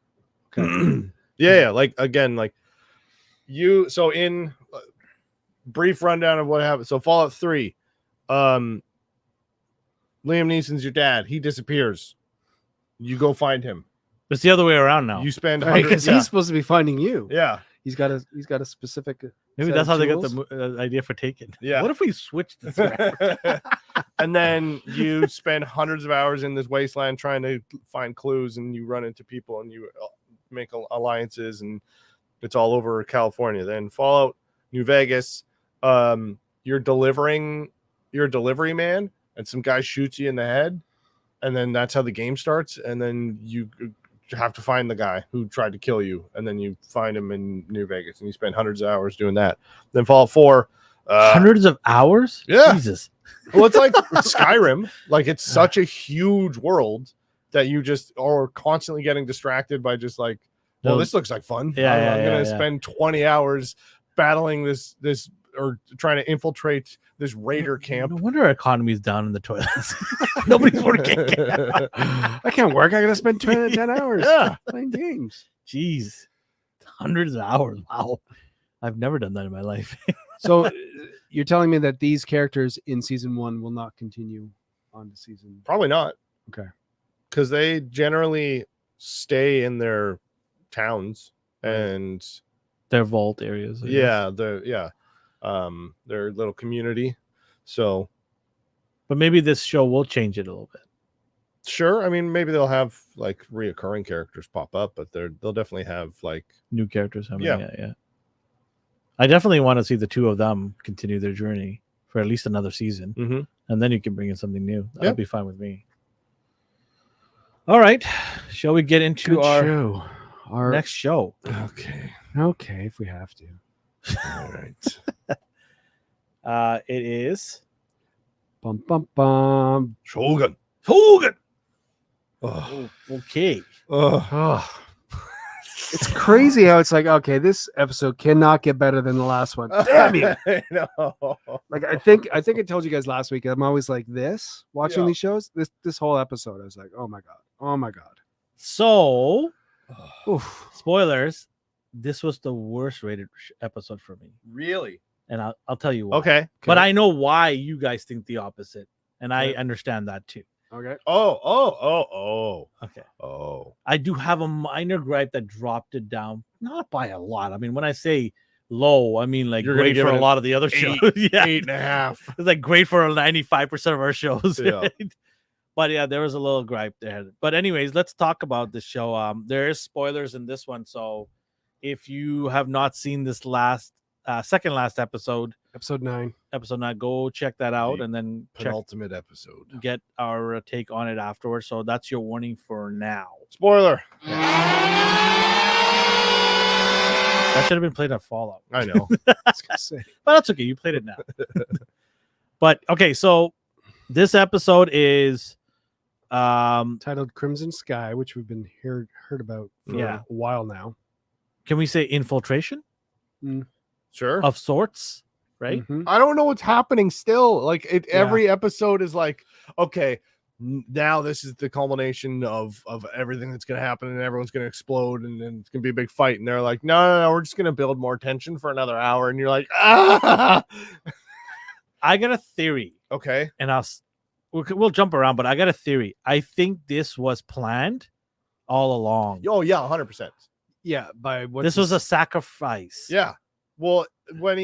Okay. Yeah. Like again, like you. So in brief rundown of what happened. So Fallout 3, Liam Neeson's your dad. He disappears. You go find him. It's the other way around now. You spend Because hundreds. he's supposed to be finding you. Yeah. He's got a specific. Maybe set that's of how they got tools. the idea for Taken. Yeah. What if we switched this around? And then you spend hundreds of hours in this wasteland trying to find clues, and you run into people, and you make alliances, and it's all over California. Then Fallout New Vegas, you're a delivery man, and some guy shoots you in the head, and then that's how the game starts. And then you have to find the guy who tried to kill you, and then you find him in New Vegas, and you spend hundreds of hours doing that. Then Fallout 4, Hundreds of hours? Yeah. Jesus. well, it's like Skyrim. Like it's such a huge world that you just are constantly getting distracted by just like, well, No. this looks like fun. Yeah, I'm gonna yeah. spend 20 hours battling this or trying to infiltrate this raider camp. No wonder our economy's down in the toilets. Nobody's working. I can't work. I gotta spend 10 hours playing games. Jeez. Hundreds of hours. Wow. I've never done that in my life. So you're telling me that these characters in season 1 will not continue on to season? Probably not. Okay. Because they generally stay in their towns and Their vault areas. I guess. their little community. So But maybe this show will change it a little bit. sure, I mean maybe they'll have like reoccurring characters pop up, but they'll definitely have like New characters. Yeah. Yeah. I definitely want to see the two of them continue their journey for at least another season. mhm. And then you can bring in something new. That'd Yeah. be fine with me. All right. Shall we get into Good our show. Our next show? Okay. Okay, if we have to. All right. It is Bum bum bum. Shogun. Hogan. Oh. Okay. Oh. It's crazy how it's like, okay, this episode cannot get better than the last one. Damn you! No. Like I think I told you guys last week. I'm always like this watching Yeah. these shows. This whole episode, I was like, oh my god. So, Oof. spoilers. This was the worst rated episode for me. Really? And I'll tell you why. Okay. But I know why you guys think the opposite. And I Yeah. understand that too. Okay. Oh. Okay. Oh. I do have a minor gripe that dropped it down, not by a lot. I mean, when I say low, I mean like You're gonna great give for it a an lot of the other shows. Yeah. 8.5. It's like great for 95% of our shows. Yeah. right? But yeah, there was a little gripe there. But anyways, let's talk about the show. There is spoilers in this one, so if you have not seen this second last episode, Episode 9. episode 9, go check that out The and then Penultimate episode. get our take on it afterwards. So that's your warning for now. Spoiler. That should have been played at Fallout. I know. I was gonna say. But that's okay. You played it now. But okay, so this episode is Titled Crimson Sky, which we've been heard about for Yeah. a while now. can we say infiltration Sure. of sorts, right? Mhm. I don't know what's happening still. Like Yeah. every episode is like, okay, now this is the culmination of everything that's going to happen, and everyone's going to explode, and then it's going to be a big fight. And they're like, no, we're just going to build more tension for another hour. And you're like, ah. I got a theory, Okay. and we'll jump around, but I got a theory. I think this was planned all along. Oh yeah, 100%. Yeah, by what This was a sacrifice. Yeah. Well, when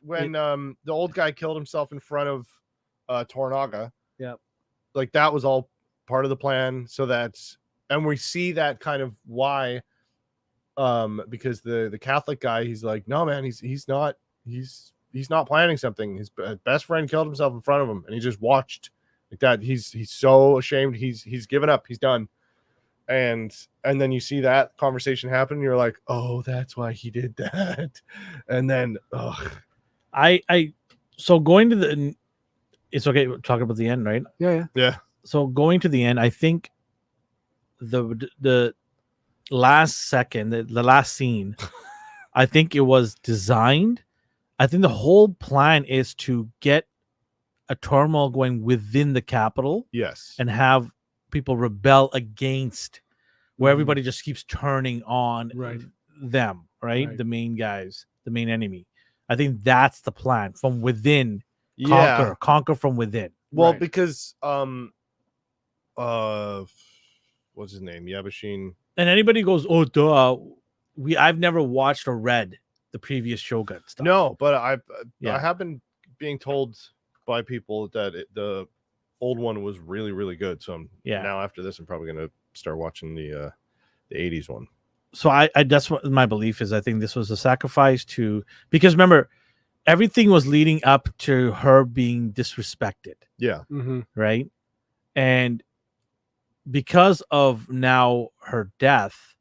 the old guy killed himself in front of Tornaga. Yep. Like that was all part of the plan, so that and we see that kind of why, because the Catholic guy, he's like, no man, he's not planning something. His best friend killed himself in front of him, and he just watched like that. He's so ashamed. He's given up. He's done. And then you see that conversation happen, and you're like, oh, that's why he did that. And then so going to the, it's okay talking about the end, right? Yeah. So going to the end, I think the last second, the last scene, I think it was designed. I think the whole plan is to get a turmoil going within the capital, yes, and have people rebel against, where everybody just keeps turning on them, right? The main guys, the main enemy. I think that's the plan, from within. Conquer from within. Well, because what's his name? Yabashin. And anybody goes, oh, duh. I've never watched or read the previous Shogun stuff. No, but I have been being told by people that the old one was really, really good. So now after this, I'm probably gonna start watching the 80s one. So I that's what my belief is. I think this was a sacrifice to, because remember, everything was leading up to her being disrespected. Yeah. Right. And because of now her death,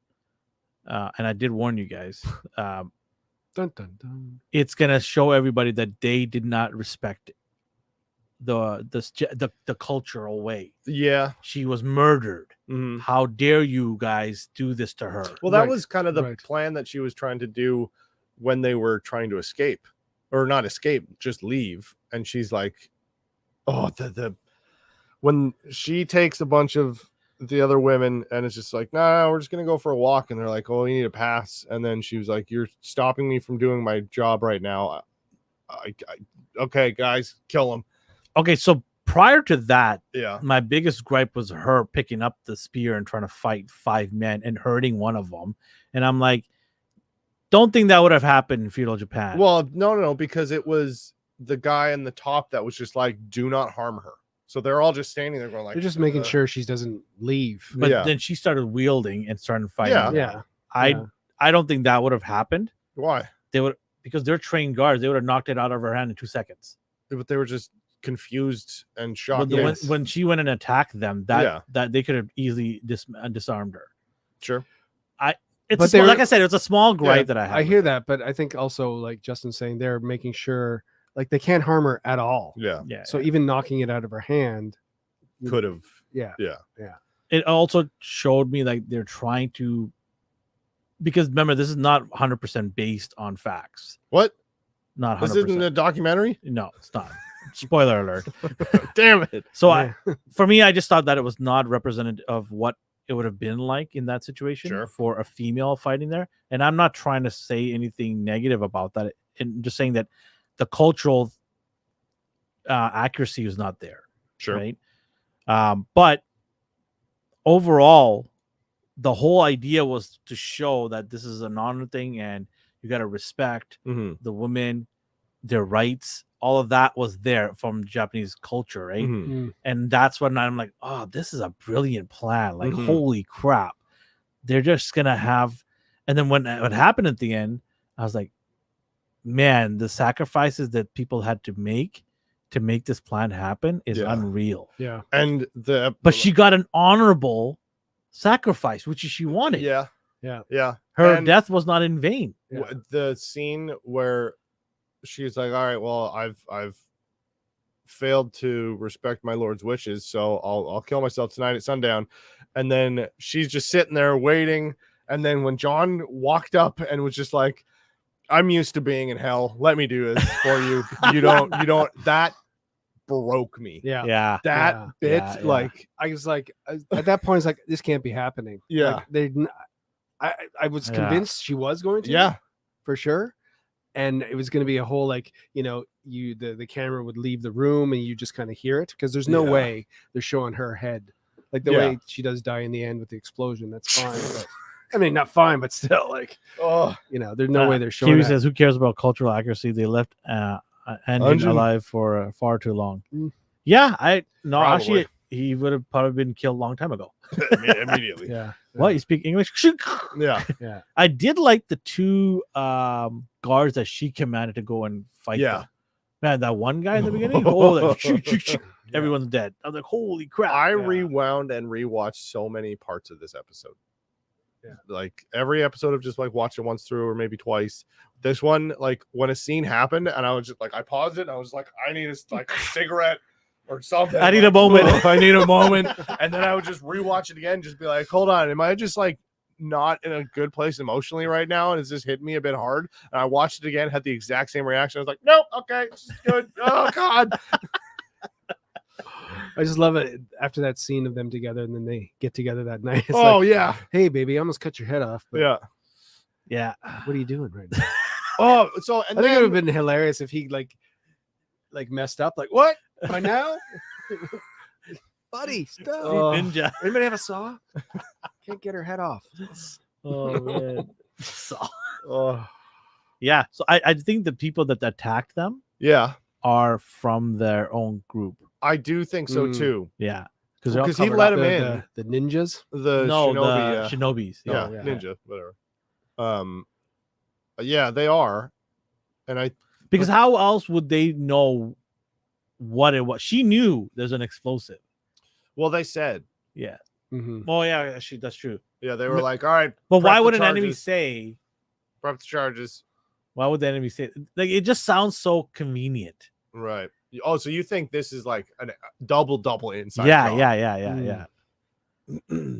and I did warn you guys, dun, dun, dun. It's gonna show everybody that they did not respect the cultural way. Yeah, she was murdered. How dare you guys do this to her? Well, that was kind of the plan that she was trying to do when they were trying to escape, or not escape, just leave. And she's like, oh, when she takes a bunch of the other women, and it's just like, no, we're just gonna go for a walk, and they're like, oh, you need a pass. And then she was like, you're stopping me from doing my job right now. Okay, guys, kill him. Okay, so prior to that, my biggest gripe was her picking up the spear and trying to fight 5 men and hurting one of them. And I'm like, don't think that would have happened in feudal Japan. Well, no, because it was the guy in the top that was just like, do not harm her. So they're all just standing there going like, they're just making sure she doesn't leave. But then she started wielding and started fighting. Yeah. I don't think that would have happened. Why? Because they're trained guards. They would have knocked it out of her hand in 2 seconds. But they were just confused and shocked. When she went and attacked them, that they could have easily disarmed her. Sure. Like I said, it's a small gripe that I have. I hear that, but I think also, like Justin's saying, they're making sure like they can't harm her at all. Yeah. So even knocking it out of her hand could have. Yeah. It also showed me like they're trying to, because remember, this is not 100% based on facts. What? Not 100%. This isn't a documentary? No, it's not. Spoiler alert. Damn it. So for me, I just thought that it was not representative of what it would have been like in that situation for a female fighting there. And I'm not trying to say anything negative about that. And just saying that the cultural accuracy was not there. Sure. Right. But overall, the whole idea was to show that this is an honor thing, and you got to respect the women, their rights. All of that was there from Japanese culture, right? And that's when I'm like, oh, this is a brilliant plan. Like, holy crap. They're just going to have... And then when it happened at the end, I was like, man, the sacrifices that people had to make this plan happen is unreal. Yeah. And but she got an honorable sacrifice, which she wanted. Yeah. Her death was not in vain. The scene where she's like, all right, well, I've failed to respect my lord's wishes, so I'll kill myself tonight at sundown. And then she's just sitting there waiting. And then when John walked up and was just like, I'm used to being in hell, let me do this for you. You don't that broke me. That bit, like, I was like, at that point, it's like, this can't be happening. Like, I was convinced she was going to, for sure. And it was going to be a whole, like, the camera would leave the room and you just kind of hear it, because there's no way they're showing her head like the way she does die in the end with the explosion. That's fine. But, I mean, not fine, but still, like, there's no way they're showing. Kiwi says, who cares about cultural accuracy? They left ending alive for far too long. Actually, he would have probably been killed a long time ago. Immediately. Yeah. What, you speak English? Yeah. Yeah. I did like the two guards that she commanded to go and fight Yeah. them. Man, that one guy in the beginning, oh, like, Yeah. everyone's dead. I was like, holy crap. I Yeah. rewound and rewatched so many parts of this episode. Yeah. Like every episode of just like watched it once through or maybe twice. This one, like when a scene happened and I was just like, I paused it and I was like, I need like a cigarette or something. I need Like, a moment. I need a moment. And then I would just rewatch it again, just be like, hold on, am I just like not in a good place emotionally right now? And it's just hit me a bit hard. And I watched it again, had the exact same reaction. I was like, nope, okay, it's good. Oh God. I just love it after that scene of them together, and then they get together that night. It's Oh like, yeah. hey, baby, I almost cut your head off. But Yeah. Yeah. what are you doing right now? Oh, so and I think it then, would have been hilarious if he like messed up. Like, what? By now? Buddy, stop. Ninja. Anybody have a saw? Can't get her head off. Oh, man. So, oh, yeah. So I think the people that attacked them yeah, are from their own group. I do think so Mm. too. Yeah. Because he let him in. The ninjas. The No, shinobi, the shinobis. yeah, Oh, yeah. ninja, whatever. Yeah, they are, and I Because how else would they know what it was? She knew there's an explosive. well, they said, Yeah. Mhm. Oh, yeah. Actually, that's true. yeah, they were like, all right, But why prep the would an enemy charges, say? prep the charges, Why would the enemy say? Like, it just sounds so convenient. right? Oh, so you think this is like a double inside? Yeah, job. yeah.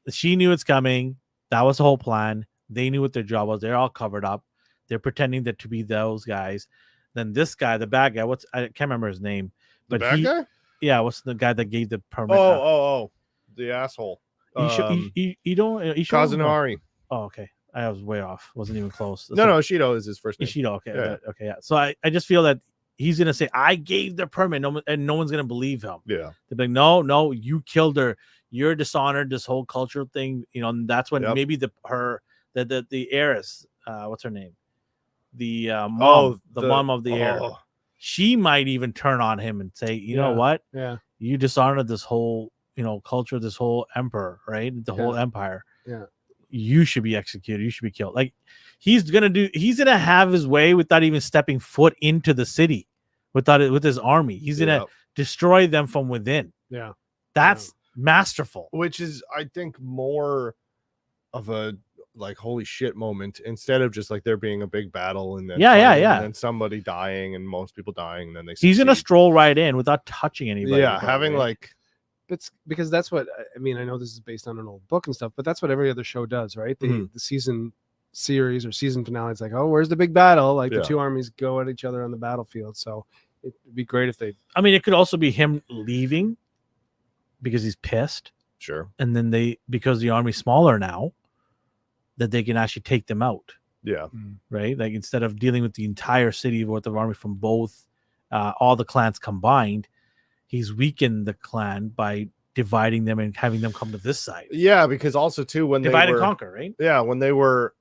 She knew it's coming. That was the whole plan. They knew what their job was. They're all covered up. They're pretending that to be those guys. Then this guy, the bad guy, I can't remember his name, The but bad guy? yeah, what's the guy that gave the permit? Oh, the asshole. You don't Kazunari. Oh, okay. I was way off. Wasn't even close. No, Ishido is his first name. Ishido. Okay, Yeah. okay, yeah. So I just feel that he's gonna say I gave the permit, and no one's gonna believe him. Yeah, They're like, no, you killed her. You're dishonored. This whole cultural thing, and that's when Yep. maybe the heiress, what's her name? The mom, Oh, the mom of the heir. oh, She might even turn on him and say, you know Yeah. what? Yeah. You dishonored this whole, culture, this whole emperor, right? The whole empire. Yeah. You should be executed. You should be killed. Like he's gonna have his way without even stepping foot into the city, with his army. He's gonna yeah. destroy them from within. Yeah. That's masterful. Which is, I think, more of a like holy shit moment instead of just like there being a big battle and then Yeah, fighting yeah. and then somebody dying and most people dying and then they He's gonna succeed. stroll right in without touching anybody. Yeah, probably, having right? like It's because that's what I mean. I know this is based on an old book and stuff, but that's what every other show does, right? Mhm. The season series or season finale is like, oh, where's the big battle? Like Yeah. the two armies go at each other on the battlefield. So it'd be great if they. I mean, it could also be him leaving because he's pissed, sure. and then because the army's smaller now, that they can actually take them out. Yeah. Right? Like instead of dealing with the entire city worth of army from both all the clans combined, he's weakened the clan by dividing them and having them come to this side. Yeah, because also too when Divide they were and conquer, right? yeah, when Mariko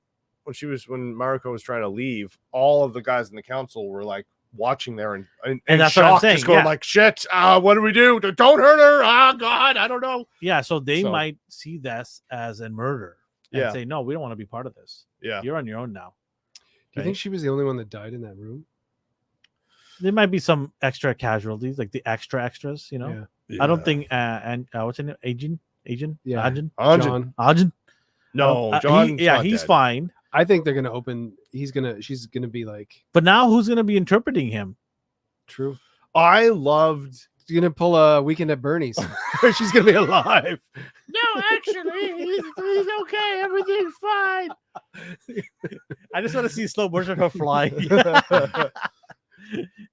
was trying to leave, all of the guys in the council were like watching there and that's what I'm shock, saying, just going yeah. like shit. What do we do? Don't hurt her. Oh God, I don't know. Yeah, so they So- might see this as a murder and Yeah. say, no, we don't want to be part of this. Yeah. You're on your own now. Do you think she was the only one that died in that room? There might be some extra casualties, like the extras, Yeah. I don't think what's in it? Agent? Yeah. Ajin? John. Ajin? No, John. he's fine. I think they're gonna open. She's gonna be like But now who's gonna be interpreting him? true. I loved. She's gonna pull a Weekend at Bernie's. She's gonna be alive. No, actually, he's okay. Everything's fine. I just want to see slow motion of her flying,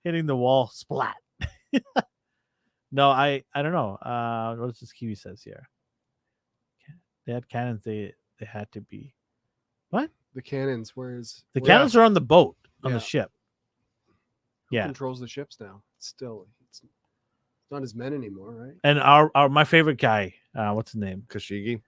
hitting the wall, splat. No, I don't know. What does this Kiwi says here? They had cannons. They had to be. What? The cannons. Where's The where- cannons are on the boat on Yeah. the ship. who Yeah, controls the ships now? It's not his men anymore, right? and our my favorite guy. What's his name? Kashigi.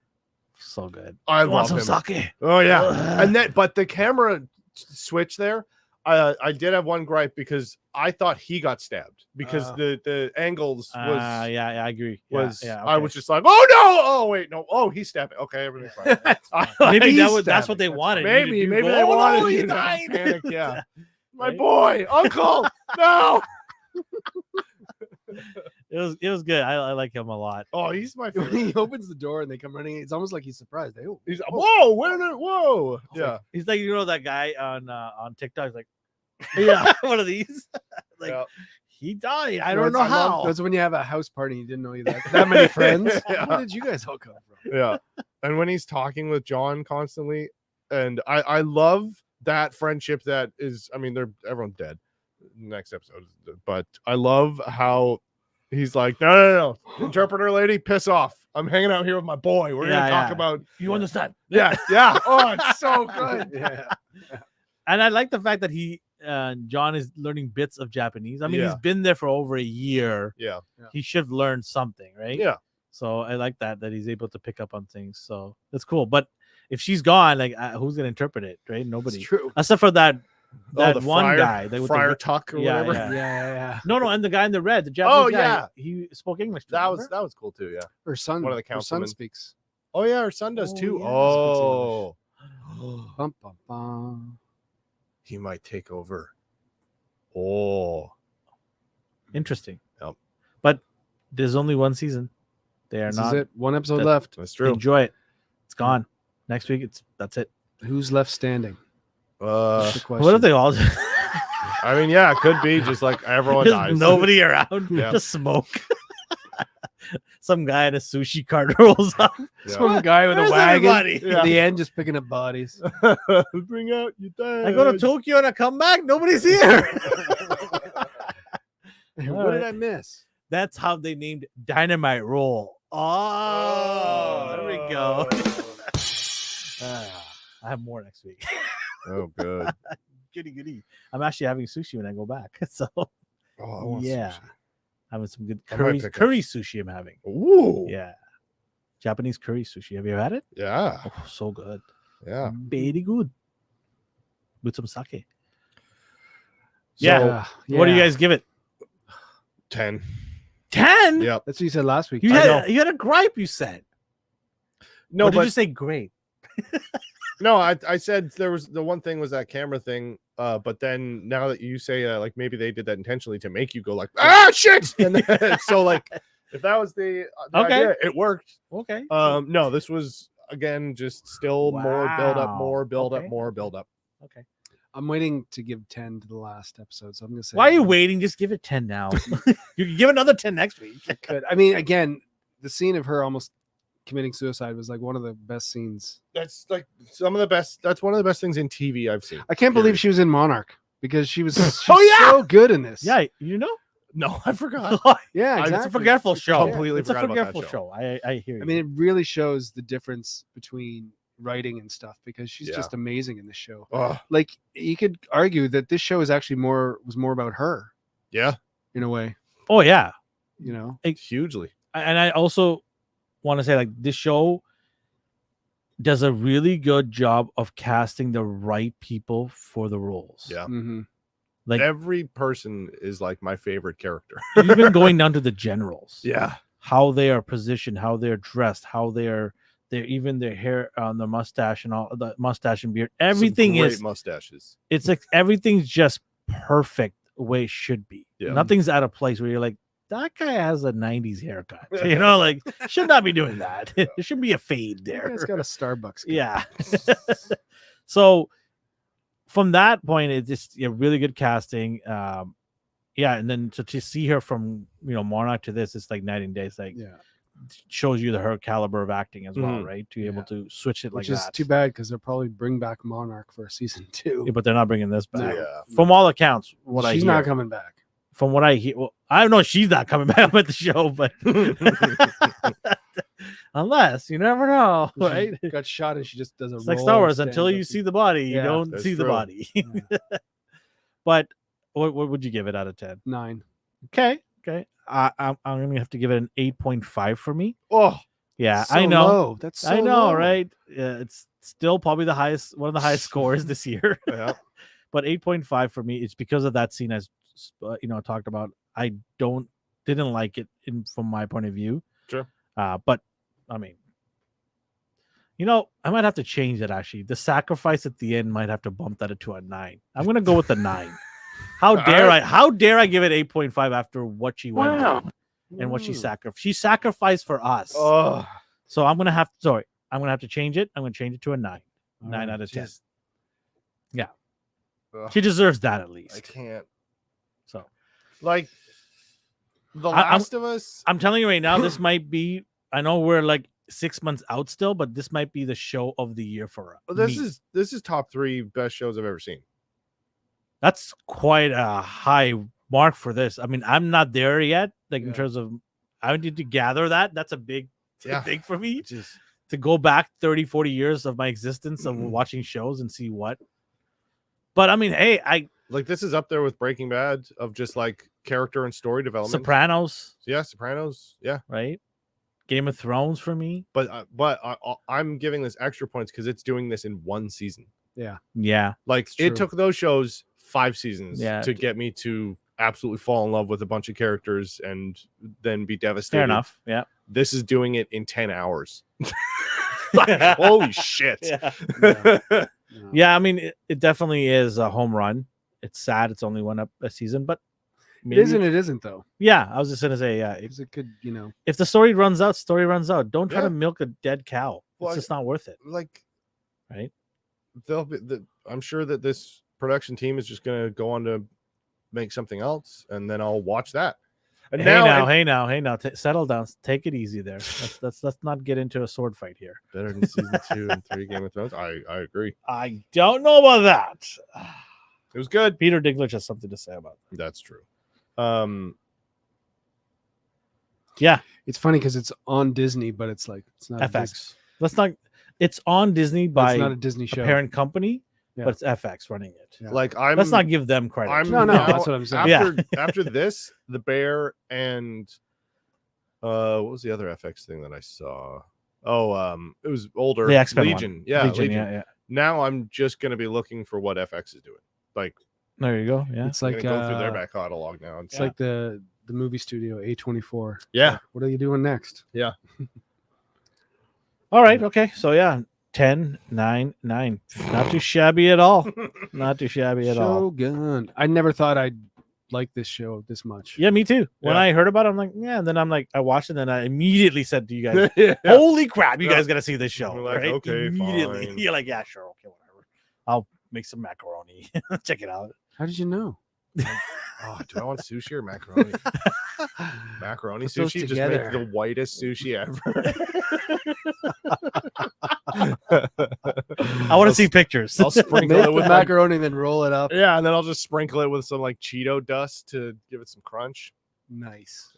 So good. I Want love some him. sake? Oh yeah, Ugh. and then but the camera switch there, I did have one gripe because I thought he got stabbed because the angles was yeah, I agree. was yeah, I was just like, oh no, oh wait, no, oh he stabbed it. Okay, everything's fine. Maybe he's that's what stabbing. they That's wanted. fine. you to do. Maybe Go, they "Oh, wanted no, you he to died." panic. Yeah, my Right? boy, uncle, no. It was good. I like him a lot. Oh, he's my When favorite. he opens the door and they come running, it's almost like he's surprised. They, oh, He's whoa, where did whoa? Yeah, He's like, you know, that guy on TikTok is like, yeah, one of these. Like, yeah. he died. I No, don't know it's- how. That's when you have a house party and you didn't know you had that many friends. Yeah. Where did you guys all come from? Yeah. And when he's talking with John constantly, and I love that friendship that is, I mean, everyone's dead next episode, but I love how he's like, no, interpreter lady, piss off. I'm hanging out here with my boy. We're gonna talk about You understand? yeah. Oh, it's so good. Yeah. And I like the fact that John is learning bits of Japanese. I mean, he's Yeah. been there for over a year. Yeah. He should learn something, right? Yeah. So I like that he's able to pick up on things. So that's cool. But if she's gone, like, who's gonna interpret it, right? Nobody, It's true. except for that The one friar, guy. With the Friar red- Tuck or Yeah, whatever. yeah. No, and the guy in the red, the Japanese guy, yeah. he spoke English. too, That remember? was cool too. Yeah. Her son, One of the her son councilmen. speaks. Oh yeah, her son does Oh, too. yeah. Oh, Bum, bum, bum. he might take over. Oh, Interesting. Yep. But there's only one season. They are This not. is it. One episode that- left. that's true. Enjoy it. It's gone. Next week, that's it. Who's left standing? That's the question. What if they all? I mean, yeah, it could be just like everyone Just dies. nobody around. Yeah. Just smoke. Some guy in a sushi cart rolls up. Yeah. Some guy with Where's a wagon everybody? at the end just picking up bodies. Bring out your dad. I go to Tokyo and I come back. Nobody's here. What did I miss? That's how they named Dynamite Roll. Oh, there we go. I have more next week. Oh, good. Goody. I'm actually having sushi when I go back. So Oh, I want yeah, sushi. having some good I might pick up- curry sushi. I'm having. Ooh. Yeah, Japanese curry sushi. Have you ever had it? Yeah. Oh, so good. Yeah. Very good. With some sake. So, Yeah. What do you guys give it? 10. 10? Yep. That's what you said last week. You I know. had a gripe. You said. No, Or did but you say great? no, I said there was the one thing was that camera thing. But then now that you say like maybe they did that intentionally to make you go like shit, and then, so like if that was the Okay. idea, it worked. Okay. No, this was again just still more build up, Wow. more build Okay. up, more build up. Okay. I'm waiting to give 10 to the last episode, so I'm gonna say. Why are you waiting? Just give it 10 now. You can give another 10 next week. Good. I mean, again, the scene of her almost committing suicide was like one of the best scenes. That's like some of the best. That's one of the best things in TV I've seen. I can't believe Period. she was in Monarch because she's Oh, yeah! so good in this. Yeah, you know? No, I forgot. yeah, It's a It's a exactly. forgetful show. completely It's a forgot about that forgetful show. I hear you. I mean, it really shows the difference between writing and stuff because she's Yeah. just amazing in this show. Oh, Like you could argue that this show is actually was more about her yeah, in a way, oh, yeah. you know. hugely. And I also want to say, like, this show does a really good job of casting the right people for the roles. Yeah. Mm-hmm. Like, Every person is like my favorite character. even going down to the generals. Yeah. How they are positioned, how they're dressed, how they're even their hair on the mustache and all the mustache and beard. Everything Some great is mustaches. it's like everything's just perfect the way it should be. Yeah. Nothing's out of place where you're like, that guy has a 90s haircut. You know, like should not be doing that. There should be a fade there. It's got a Starbucks. cup. Yeah. So from that point, it's just really good casting. Yeah, and then to see her from Monarch to this, it's like night and day. It's like Yeah. shows you her caliber of acting as well, Mhm. right? To be able to switch it Which like is that. too bad because they'll probably bring back Monarch for season 2. Yeah, but they're not bringing this back. Yeah. From all accounts, what I She's hear, not coming back. from what I hear, well, I know she's not coming back with the show, but unless you never know, She right? got shot and she just does a It's like roll Star and Wars. stands Until you up see the body, you Yeah, don't that's see the true. body. Yeah. But what would you give it out of 10? 9. Okay. I'm gonna have to give it an 8.5 for me. Oh, Yeah, So I know. low. That's so I know, low. right? Yeah, it's still probably one of the highest scores this year. yeah. But 8.5 for me, it's because of that scene as talked about. I didn't like it from my point of view. Sure. But I mean, I might have to change it actually. The sacrifice at the end might have to bump that to a 9. I'm gonna go with the 9. How dare I? How dare I give it 8.5 after what she went through and what she sacrificed? She sacrificed for us. Oh, So I'm gonna have to change it. I'm gonna change it to a 9. 9 out of 10. Yeah. Ugh. She deserves that at I least. can't. So Like The I'm- Last of Us. I'm telling you right now, this might be. I know we're like 6 months out still, but this might be the show of the year for us. This is top 3 best shows I've ever seen. That's quite a high mark for this. I mean, I'm not there yet. Like in Yeah. terms of, I need to gather that. That's a big thing for me Just to go back 30, 40 years of my existence of watching shows and see what. But I mean, hey, like this is up there with Breaking Bad of just like character and story development. Sopranos, Yeah, Sopranos. Yeah, right? Game of Thrones for me. but I'm giving this extra points because it's doing this in one season. Yeah. Like true. it took those shows 5 seasons Yeah. to get me to absolutely fall in love with a bunch of characters and then be devastated. Fair enough. Yeah. This is doing it in 10 hours. Like, holy shit. Yeah. Yeah, I mean, it definitely is a home run. It's sad it's only one up a season, but It is and it isn't though. Yeah, I was just gonna say, yeah. Because it could, If the story runs out, story runs out. Don't try Yeah. to milk a dead cow. Well, It's just not worth it, Like right? I'm sure that this production team is just gonna go on to make something else, and then I'll watch that. And Hey now, settle down. Take it easy there. Let's not get into a sword fight here. better than season 2 and 3 Game of Thrones. I agree. I don't know about that. It was good. Peter Dinklage has something to say about that. That's true. Yeah, It's funny because it's on Disney, but it's like it's not a FX. Let's not. It's on Disney Dis- by it's not a Disney a show. parent company, Yeah. but it's FX running it. Yeah. Like Let's not give them credit. No, now- that's what I'm saying. After after this, The Bear and what was the other FX thing that I saw? Oh, it was older. The X-Men Legion. one. Yeah, Legion. yeah. Now I'm just gonna be looking for what FX is doing. Like There you go. Yeah. It's I'm like gonna go through their back catalog now. It's like the movie studio A24. Yeah. What are you doing next? All right. Okay. So yeah, 10, 9, 9. Not too shabby at all. Not too shabby at all. Shogun. I never thought I'd like this show this much. Yeah, me too. When Yeah. I heard about it, I'm like, yeah. And then I'm like, I watched it, and then I immediately said to you guys, yeah. "Holy crap, you Yeah. guys got to see this show!" We're like, right? okay, Immediately, fine. you're like, "Yeah, sure, okay, whatever. I'll make some macaroni. Check it out." How did you know? Oh, do I want sushi or macaroni? Macaroni Put those sushi just together. make the whitest sushi ever. I want to see pictures. I'll sprinkle Make it the with macaroni and then roll it up. yeah, and then I'll just sprinkle it with some like Cheeto dust to give it some crunch. Nice.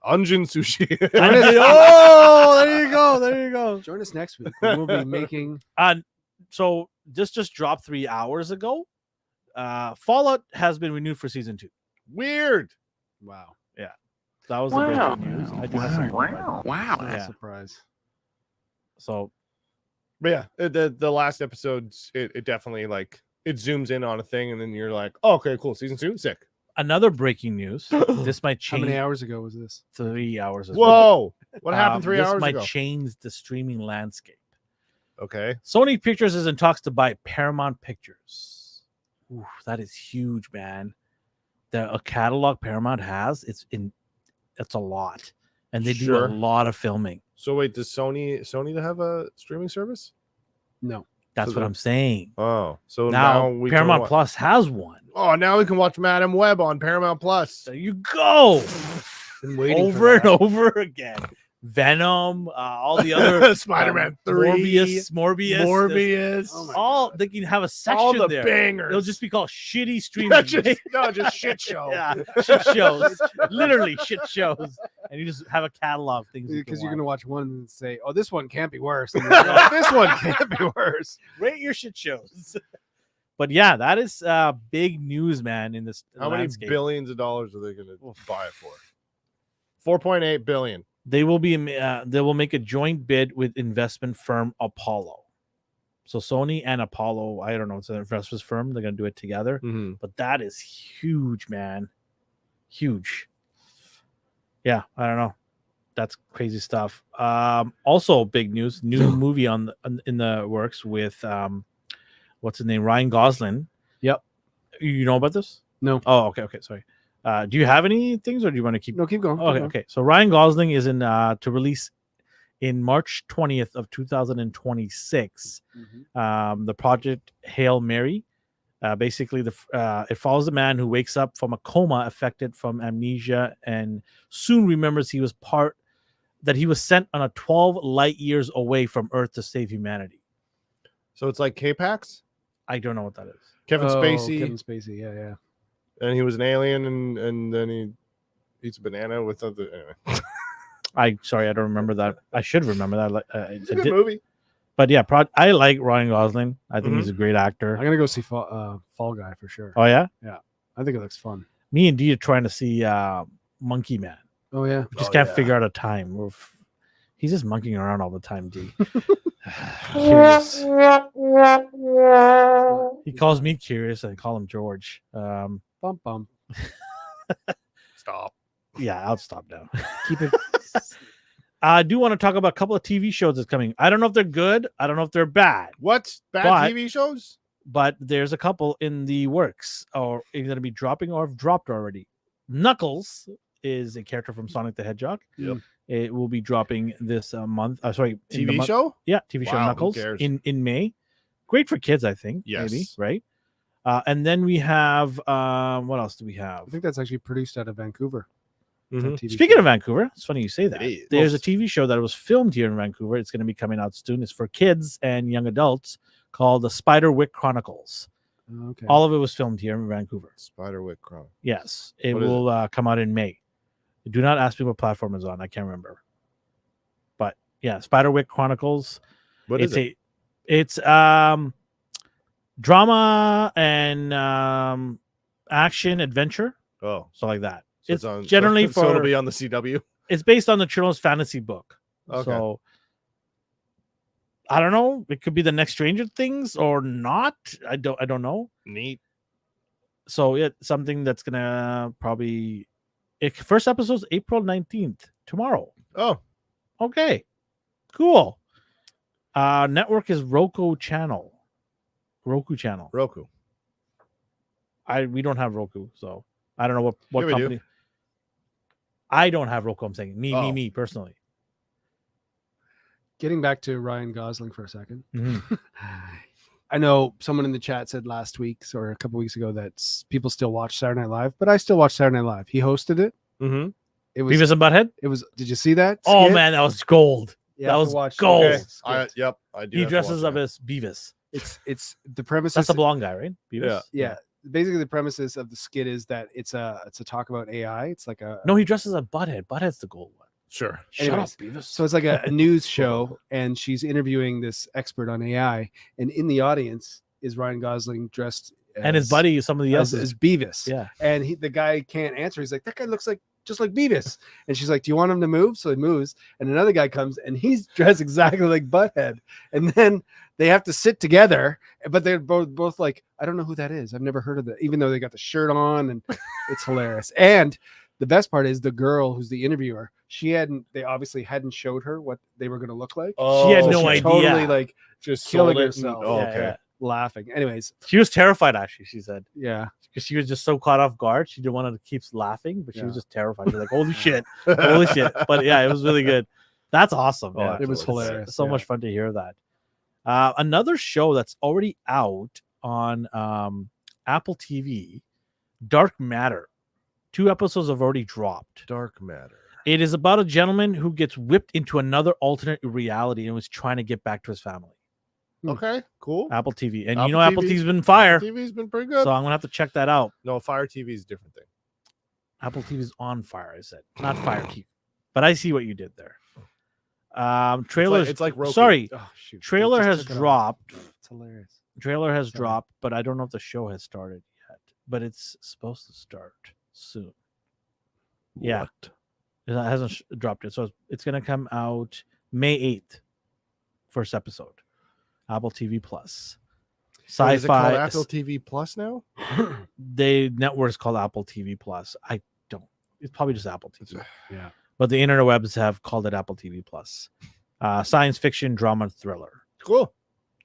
Onion sushi. Oh, there you go. There you go. Join us next week. We'll be making. So this just dropped 3 hours ago. Fallout has been renewed for season 2. Weird. Wow. That was the breaking news. I do have some Wow. Yeah. Surprise. So But yeah, the last episodes, it definitely like it zooms in on a thing, and then you're like, oh, okay, cool, season 2, sick. another breaking news. This might How change many hours ago was this? 3 hours as well. Whoa, what happened 3 this hours might ago? change the streaming landscape. Okay, Sony Pictures is in talks to buy Paramount Pictures. Ooh, that is huge, man. A catalog Paramount has, it's a lot, and they do Sure. a lot of filming. so wait, does Sony to have a streaming service? No. That's So what the- I'm saying. Oh, so Now, we Paramount can Plus has one. Oh, now we can watch Madam Web on Paramount Plus. There you go. Been waiting Over for and over again. Venom, all the other Spider-Man 3, Morbius. there's Oh my all God. they can have a all section the there. bangers. It'll just be called shitty streaming. just shit show. Yeah, shit shows. Literally shit shows. And you just have a catalog of things. because you're going gonna watch one and say, "Oh, this one can't be worse." And you're like, "Oh, this one can't be worse." rate your shit shows. But yeah, that is big news, man. In this How many landscape. billions of dollars are they going to buy it for? 4.8 billion. They will make a joint bid with investment firm Apollo. So Sony and Apollo, I don't know, it's an investors firm. They're gonna do it together. Mm-hmm. But that is huge, man. Huge. Yeah, I don't know. That's crazy stuff. Also big news, new movie in the works with what's his name? Ryan Gosling. Yep. You know about this? No. Oh, okay, sorry. Do you have any things or do you want to keep No, keep going. Okay, keep going. okay. So Ryan Gosling is in to release in March 20th of 2026. The project Hail Mary. Basically, it follows a man who wakes up from a coma affected from amnesia and soon remembers he was sent on a 12 light years away from Earth to save humanity. So it's like K-Pax? I don't know what that is. Kevin Spacey. Kevin Spacey, yeah. And he was an alien, and then he eats a banana with other. Anyway. I don't remember that. I should remember that. It's a good movie. But yeah, I like Ryan Gosling. I think he's a great actor. I'm gonna go see Fall Guy for sure. Oh yeah, I think it looks fun. Me and Dee are trying to see Monkey Man. Oh yeah, We just can't figure out a time. He's just monkeying around all the time, D. Curious. He calls me curious, and I call him George. Bum bum. Stop. Yeah, I'll stop now. Keep it. I do want to talk about a couple of TV shows that's coming. I don't know if they're good. I don't know if they're bad. What? Bad But- TV shows? But there's a couple in the works, or either going to be dropping or have dropped already. Knuckles is a character from Sonic the Hedgehog. Yep. It will be dropping this month. In the TV month- show? Yeah, TV show Wow, who Knuckles cares? in May. Great for kids, I think. Maybe, Yes. right? And then we have what else do we have? I think that's actually produced out of Vancouver. It's a Mhm. TV Speaking show. of Vancouver, it's funny you say that. is. There's a TV show that was filmed here in Vancouver. It's going to be coming out soon. It's for kids and young adults called The Spiderwick Chronicles. Okay. All of it was filmed here in Vancouver. Spiderwick Crown. Yes, it What is will come out in May. Do not ask me what platform it's on. I can't remember. But yeah, Spiderwick Chronicles. What is it? It's drama and action adventure, Oh, so like that. so It's on, generally so it'll for be on the CW. it's based on the children's fantasy book. Okay. So I don't know. It could be the next Stranger Things or not. I don't know. Neat. So it's something that's gonna probably first episode's April 19th, tomorrow. Oh, Okay. Cool. Network is Roku channel. Roku. We don't have Roku, so I don't know what Yeah, we do. company. I don't have Roku. I'm saying Oh. me personally. Getting back to Ryan Gosling for a second. Mhm. I know someone in the chat said last week or a couple weeks ago that people still watch Saturday Night Live, but I still watch Saturday Night Live. He hosted it. Mm-hmm. It was. Beavis and Butthead. It was. Did you see that? Oh skit? man, that was gold. You that have to was watch gold. the Okay. skit. Yep. I do. He have to dresses watch up that. as Beavis. It's the premise. That's is- the blonde guy, right? Beavis. Yeah. Basically, the premises of the skit is that it's a talk about AI. It's like a No, he dresses as Butthead. Butthead's the gold one. Sure. Shut Anyways, up, Beavis. So it's like a news show, and she's interviewing this expert on AI, and in the audience is Ryan Gosling dressed and his buddy, somebody else as is. Beavis. Yeah. And the guy can't answer. He's like, that guy looks like just like Beavis. And she's like, do you want him to move? So he moves, and another guy comes, and he's dressed exactly like Butthead. And then they have to sit together, but they're both like, I don't know who that is. I've never heard of that, even though they got the shirt on, and it's hilarious. And the best part is the girl who's the interviewer. They obviously hadn't showed her what they were going to look like. She had So no she idea. Totally like Just killing sold it herself. Oh, Yeah, okay. yeah. laughing. Anyways, She was terrified, actually. She said yeah. because she was just so caught off guard. She didn't want to keep laughing, but she was Yeah. just terrified. She was like, "Holy shit, holy shit!" But yeah, it was really good. That's awesome. Oh, Yeah. It was It's hilarious, So yeah. much fun to hear that. Another show that's already out on Apple TV, Dark Matter. 2 episodes have already dropped. Dark Matter. It is about a gentleman who gets whipped into another alternate reality and was trying to get back to his family. Okay. Cool. Apple TV, and Apple you know Apple TV. TV's been fire, TV's been pretty so good. I'm gonna have to check that out. No, Fire TV is a different thing. Apple TV's on fire. I said not Fire TV, but I see what you did there. Trailers. It's like Roku. Sorry, Oh, shoot. trailer Just has took it off. dropped. It's hilarious. Trailer has Sorry. dropped, but I don't know if the show has started yet. But it's supposed to start soon. Yeah. What? It hasn't dropped yet, so it's gonna come out May 8th. First episode. Apple TV Plus. What, is it called Sci-fi. Apple TV Plus now? The network is called Apple TV Plus. I don't. It's probably just Apple TV. Yeah. But the interwebs have called it Apple TV Plus. Science fiction, drama, thriller. Cool.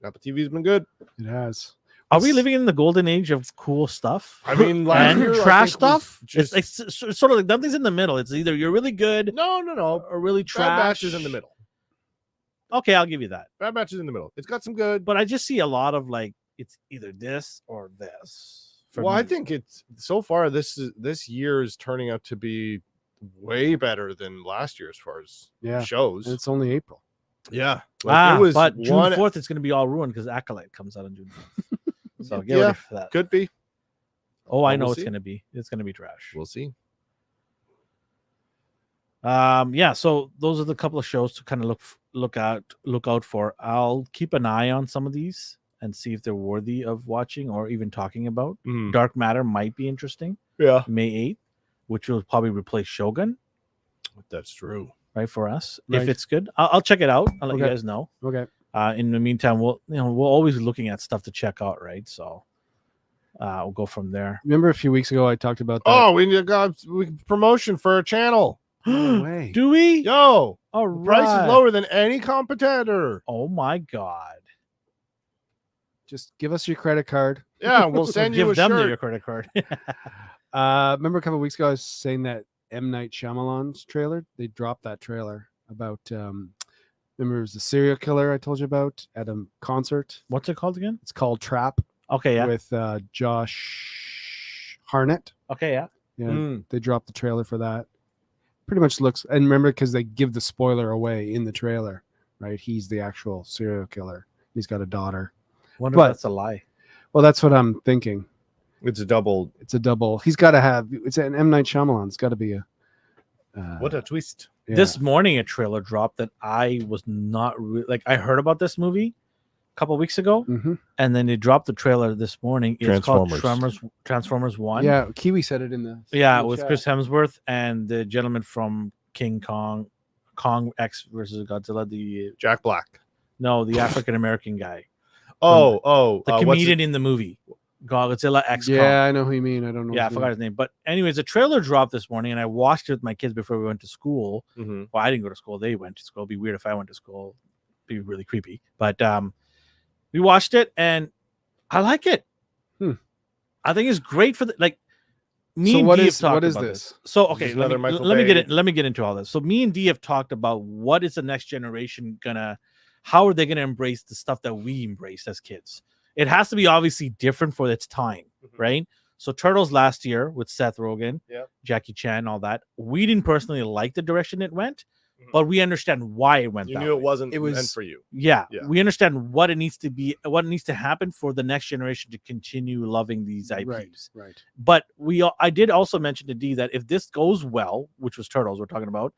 Apple TV's been good. It has. Are we living in the golden age of cool stuff? I mean, last And year, I trash think, was stuff? Just, It's sort of like nothing's in the middle. It's either you're really good no. or really Bad trash. Batch is in the middle. Okay, I'll give you that. Bad Batch is in the middle. It's got some good. But I just see a lot of like it's either this or this. For Well, I me. think it's so far this year is turning out to be way better than last year as far as Yeah. shows. And it's only April. Yeah, like, it was but June one 4th it's going to be all ruined because Acolyte comes out on June 4th. So get Yeah. ready for that. could be. Oh, I Well, know we'll it's see. going to be. It's going to be trash. We'll see. Yeah, so those are the couple of shows to kind of look out for. I'll keep an eye on some of these and see if they're worthy of watching or even talking about. Mm, Dark Matter might be interesting. yeah, May 8th, which will probably replace Shogun, that's true. right, for us. Right. If it's good, I'll check it out. I'll let you Okay. guys know. Okay. In the meantime, we're always looking at stuff to check out, right? So we'll go from there. Remember a few weeks ago I talked about that? Oh, we got promotion for a channel. No way. Do we? Yo, All the price right. is lower than any competitor. Oh my god! Just give us your credit card. Yeah, we'll send you Give a them shirt. your credit card. Remember a couple of weeks ago I was saying that M. Night Shyamalan's trailer? They dropped that trailer about remember it was the serial killer I told you about at a concert. What's it called again? It's called Trap Okay, yeah. with Josh Hartnett. Okay, yeah. Yeah, Mm. they dropped the trailer for that. Pretty much looks, and remember because they give the spoiler away in the trailer, right? He's the actual serial killer. He's got a daughter. Wonder But- if that's a lie. Well, that's what I'm thinking. It's a double. It's a double. He's got to have. It's an M. Night Shyamalan. It's got to be a. What a twist! Yeah. This morning, a trailer dropped that I was not like. I heard about this movie a couple weeks ago, Mhm. and then they dropped the trailer this morning. It's called Transformers. Transformers One. Yeah, Kiwi said it in the. Yeah, in the with chat. Chris Hemsworth and the gentleman from King Kong, Kong X versus Godzilla. The Jack Black. African American guy, Oh, the what's comedian in the movie, Godzilla X. Kong. Yeah, I know who you mean. I don't know. Yeah, I his forgot name. his name. But anyways, a trailer dropped this morning, and I watched it with my kids before we went to school. Mhm. Well, I didn't go to school; they went to school. It'd be weird if I went to school. It'd be really creepy. But we watched it, and I like it. Hmm. I think it's great for the like. Me So and what Dee have is- talked what is about this? So Is okay, this let another me, Michael let me get Bay? it. Let me get into all this. So me and Dee have talked about what is the next generation gonna, how are they gonna embrace the stuff that we embraced as kids? It has to be obviously different for its time, Mhm. right? So Turtles last year with Seth Rogen, Yep. Jackie Chan, all that. We didn't personally like the direction it went, Mhm. but we understand why it went. You that knew it way. wasn't It was- meant for you. Yeah, Yeah. we understand what it needs to be, what needs to happen for the next generation to continue loving these IPs. Right. But I did also mention to D that if this goes well, which was Turtles we're talking about,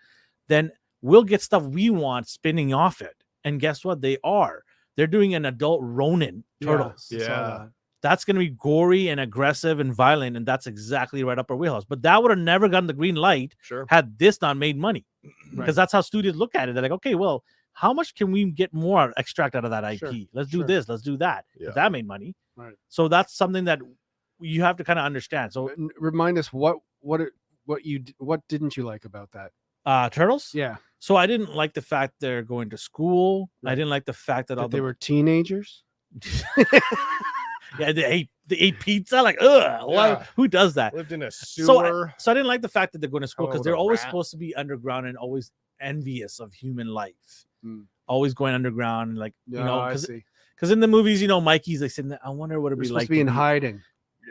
then we'll get stuff we want spinning off it. And guess what? They're doing an adult Ronin Turtles. I saw Yeah. that. That's going to be gory and aggressive and violent, and that's exactly right up our wheelhouse. But that would have never gotten the green light Sure. had this not made money, because Right. that's how studios look at it. They're like, okay, well, how much can we get more extract out of that IP? Sure, Let's do sure. this, let's do that. Yeah. That made money. Right. So that's something that you have to kind of understand. So Remind us what didn't you like about that? Turtles. Yeah, So I didn't like the fact they're going to school. I Right. didn't like the fact that all that they the were teenagers. yeah they ate pizza. Like, ugh, why? Yeah. Who does that? Lived in a So sewer. So I didn't like the fact that they're going to school Oh, because with they're a always rat. supposed to be underground and always envious of human life. Mm. Always going underground, like I see. because in the movies, Mikey's like sitting there, I wonder what it'd They're be supposed like to be in be-" hiding,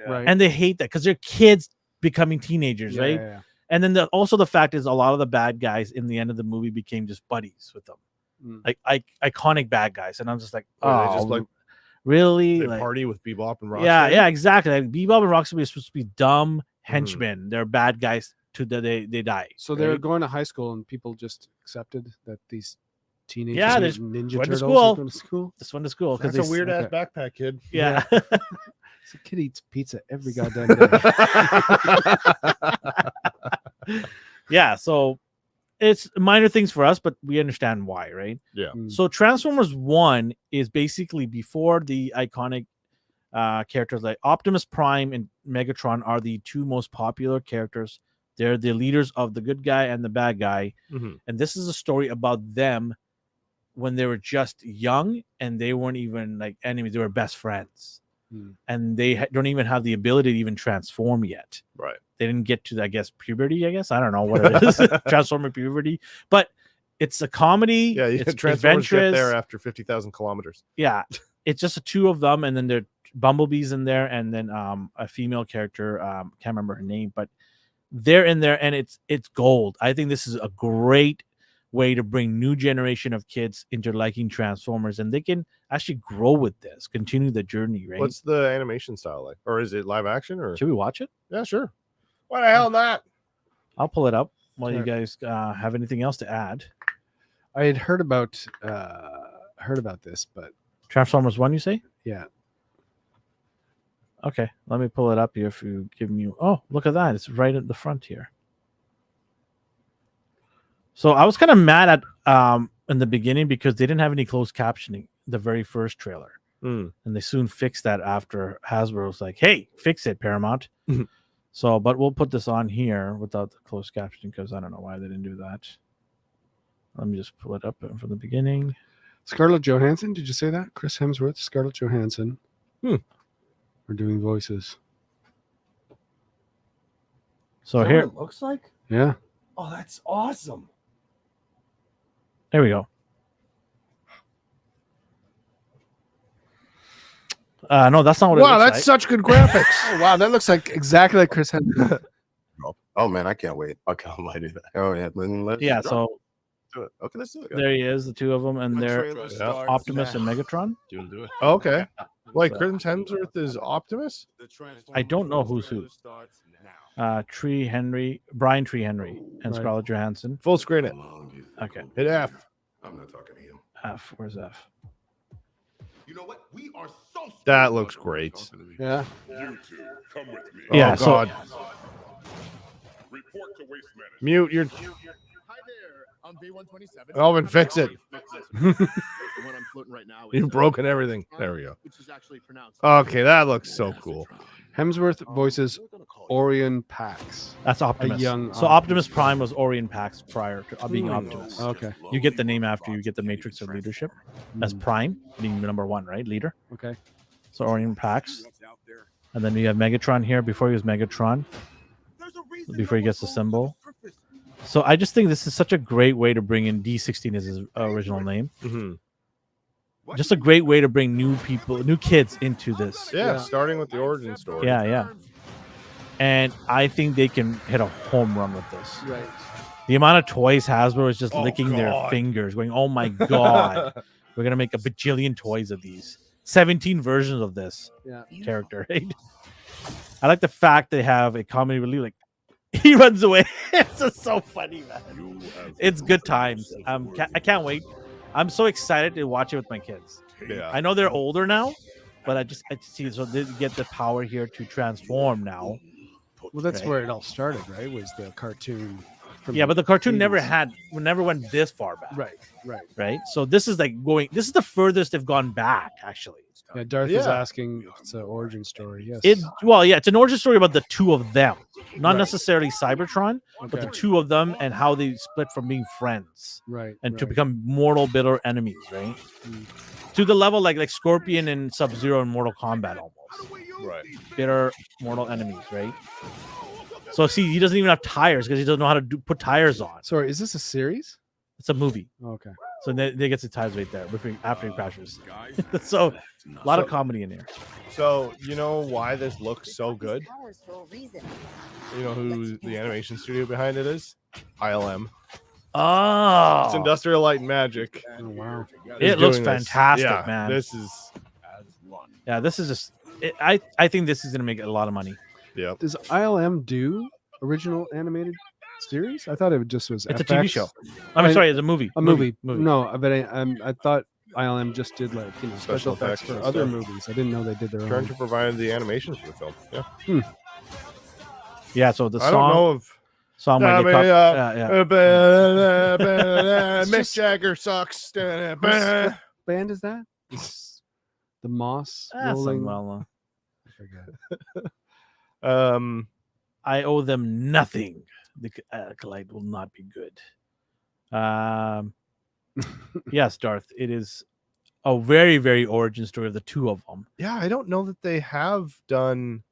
right? and they hate that because they're kids becoming teenagers, right? Yeah. And then also the fact is a lot of the bad guys in the end of the movie became just buddies with them, Mm. like iconic bad guys, and I'm just like, Or oh, they just like really? they Like, party with Bebop and Rocksteady. yeah, exactly. Like Bebop and Rocksteady are supposed to be dumb henchmen. They're bad guys to the they die. So they're right? going to high school, and people just accepted that these teenagers, Yeah, these they ninja went to turtles, school. are going to school. This one to school because That's a weird ass okay. backpack kid. Yeah. So kid eats pizza every goddamn day. Yeah, so it's minor things for us, but we understand why, right? Yeah. So Transformers 1 is basically before the iconic characters like Optimus Prime and Megatron are the two most popular characters. They're the leaders of the good guy and the bad guy. Mhm. And this is a story about them when they were just young and they weren't even like enemies. They were best friends. And they don't even have the ability to even transform yet. Right. They didn't get to, I guess, puberty. I don't know what it is. Transformer puberty. But it's a comedy. Yeah, It's Transformers get adventurous. there after 50,000 kilometers. Yeah. It's just the two of them, and then there Bumblebee's in there, and then a female character. Can't remember her name, but they're in there, and it's gold. I think this is a great way to bring new generation of kids into liking Transformers, and they can actually grow with this, continue the journey, right? What's the animation style like? Or is it live action? Or Should we watch it? yeah, sure. Why the hell not? I'll pull it up while you Sure. guys have anything else to add. I had heard about this, but Transformers 1, you say? yeah, Okay, let me pull it up here if you give me. Oh, look at that. It's right at the front here. So I was kind of mad at in the beginning because they didn't have any closed captioning the very first trailer. Mm. And they soon fixed that after Hasbro was like, hey, fix it, Paramount. So, but we'll put this on here without the closed captioning because I don't know why they didn't do that. Let me just pull it up from the beginning. Scarlett Johansson. Did you say that? Chris Hemsworth, Scarlett Johansson. Hmm. We're doing voices. So here, it looks like. Yeah. Oh, that's awesome. there we go. No, that's not what it Wow, looks that's like. such good graphics. Oh, wow, that looks like exactly like Chris Hemsworth. Oh man, I can't wait. Okay, I might do that. Oh yeah, then let's Yeah, drop so to it. Okay, let's do it. there he is, the two of them, and they're Optimus and Megatron. Do it. Okay. Like So- Chris Hemsworth is Optimus? I don't know who's who. Brian Tree Henry, and Right. Scarlett Johansson. Full screen it. Okay, Hit F. I'm not talking to him. F. Where's F? You know what? We are so. That looks great. Yeah. You two, come with me. Yeah, Oh, so- God. Report to Waste Management. Mute your. Hi there, I'm B127. Elvin, fix it. The one I'm floating right now. You've broken everything. There we go. Which is actually pronounced. Okay, that looks so cool. Hemsworth voices Orion Pax. That's Optimus. young So Optimus Prime was Orion Pax prior to being Hmm. Optimus. Okay. You get the name after you get the Matrix of Leadership. That's Prime, being the number one, right? Leader. Okay. So Orion Pax. And then you have Megatron here before he was Megatron. Before he gets the symbol. So I just think this is such a great way to bring in D16 as his original name. Mhm. Just a great way to bring new people, new kids into this. Yeah, starting with the origin story. Yeah. And I think they can hit a home run with this. Right. The amount of toys Hasbro is just Oh, licking their God. fingers, going, "Oh my god, we're gonna make a bajillion toys of these, 17 versions of this Yeah. character." Right? I like the fact they have a comedy relief. Like he runs away. It's just so funny, man. It's good times. I can't wait. I'm so excited to watch it with my kids. Yeah. I know they're older now, but I see so they get the power here to transform now. Well, that's Right. where it all started, right? Was the cartoon. from Yeah, but the cartoon 80s. never went this far back. Right. Right. So this is like this is the furthest they've gone back, actually. Yeah, Darth is Yeah. asking if it's an origin story. Yes. It's an origin story about the two of them, not Right. necessarily Cybertron, but the Okay. two of them and how they split from being friends Right. and to right. become mortal, bitter enemies, right? To the level like Scorpion and Sub-Zero in Mortal Kombat almost. Right. Bitter mortal enemies, right? So see, he doesn't even have tires because he doesn't know how to put tires on. Sorry, is this a series? It's a movie. Okay. So they get the tires right there after he crashes. So a lot of comedy in here. So, you know why this looks so good? Powers for a reason. You know who the animation studio behind it is? ILM. Oh, It's Industrial Light and Magic. Oh, wow. it is looks doing this. fantastic, Yeah, man. This is. This is just. I think this is gonna make a lot of money. Yeah. Does ILM do original animated series? I thought it just was. It's a FX. TV show. I'm I- sorry, it's a movie. A movie. No, but I thought ILM just did like special effects for and other stuff. movies. I didn't know they did their Turn own. to provide the animation for the film. Yeah. Yeah. So the I don't song. know if Song might get It's Mick just- Jagger sucks. What band is that? The Moss Rolling. well, I forget. I owe them nothing. The Acolyte will not be good. Yes, Darth. It is a very, very origin story of the two of them. Yeah, I don't know that they have done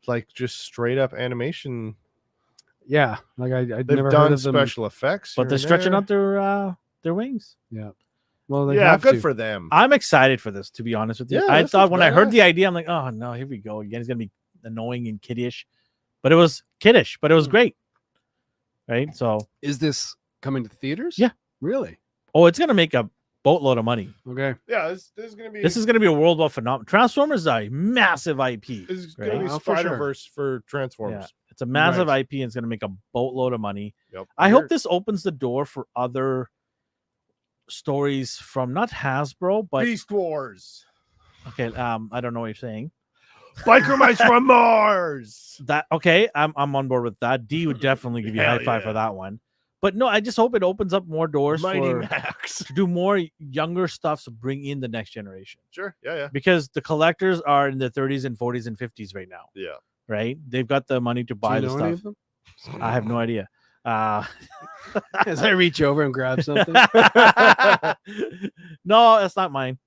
like just straight up animation. Yeah, like I'd They've never heard done of them. special effects, But here they're and stretching there. out their wings. Yeah. Well, they Yeah, have good to. for them. I'm excited for this, to be honest with you. Yeah, I this thought looks when I heard badass. the idea, I'm like, oh no, here we go again. It's gonna be annoying and kiddish, but it was kiddish, but it was great, right? So, Is this coming to theaters? Yeah. Really? it's gonna make a boatload of money. Okay. Yeah, this is gonna be This is gonna be a worldwide phenomenon. Transformers is a massive IP. this is right? gonna be Oh, for sure. Spider Verse for Yeah, Transformers. it's a massive Right. IP and it's gonna make a boatload of money. Yep. I Here- hope this opens the door for other stories from not Hasbro, but Beast Wars. okay. I don't know what you're saying. Biker Mice from Mars. That okay, I'm on board with that. D would definitely give you a Hell high five yeah. for that one. But no, I just hope it opens up more doors Mighty for Max. to do more younger stuff to bring in the next generation. Sure. Yeah. Because the collectors are in their 30s and 40s and 50s right now, Yeah. right? They've got the money to Do buy you the know any stuff. of them? I have no idea. As I reach over and grab something. No, that's not mine.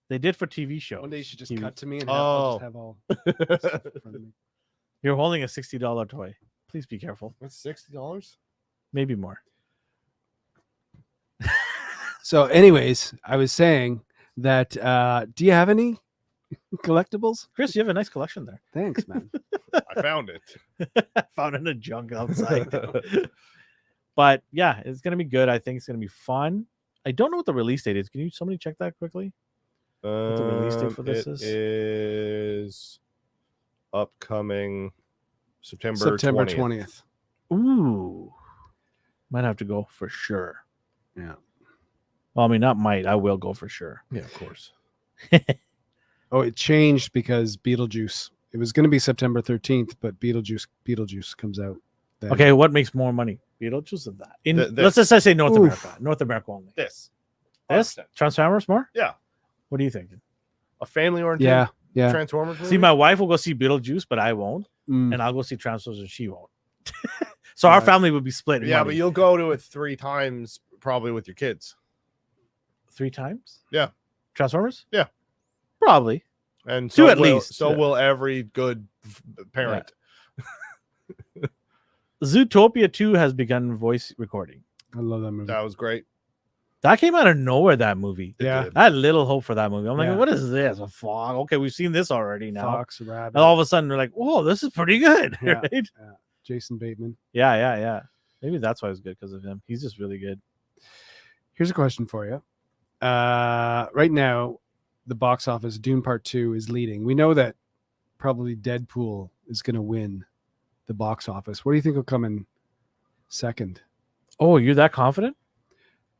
They did for TV show. One day you should just TV. cut to me and I'll just Oh. have all stuff in front of me. You're holding a $60 toy. Please be careful. That's $60. Maybe more. So, anyways, I was saying that do you have any collectibles? Chris, you have a nice collection there. Thanks, man. I found it. Found in a junk outside. But yeah, it's gonna be good. I think it's gonna be fun. I don't know what the release date is. Can you somebody check that quickly? What the release date for this It is? is upcoming September September 20th. 20th. Ooh, might have to go for sure. Yeah. Well, I mean, not might. I will go for sure. Yeah, of course. Oh, it changed because Beetlejuice. It was going to be September 13th, but Beetlejuice comes out. then. Okay, what makes more money, Beetlejuice or that? In Th- let's just say North Oof. America. North America only. This. This 100%. Transformers more? Yeah. What are you thinking? A family oriented Yeah. Transformers movie? See, my wife will go see Beetlejuice, but I won't, Mm. and I'll go see Transformers, and she won't. So our Yeah. family would be split. in Yeah, money. but you'll go to it 3 times probably with your kids. 3 times. Yeah. Transformers. Yeah. Probably. And Two so at will, least. So Yeah. will every good parent. Zootopia 2 has begun voice recording. I love that movie. That was great. That came out of nowhere. That movie. It Yeah. did. I had little hope for that movie. I'm like, Yeah. what is this? A fog? Okay, we've seen this already now. Fox, Rabbit, And all of a sudden, they're like, whoa, this is pretty good. Yeah. Right? Jason Bateman. Yeah. Maybe that's why it's good because of him. He's just really good. Here's a question for you. Right now, the box office, Dune Part 2 is leading. We know that probably Deadpool is going to win the box office. What do you think will come in second? Oh, you're that confident?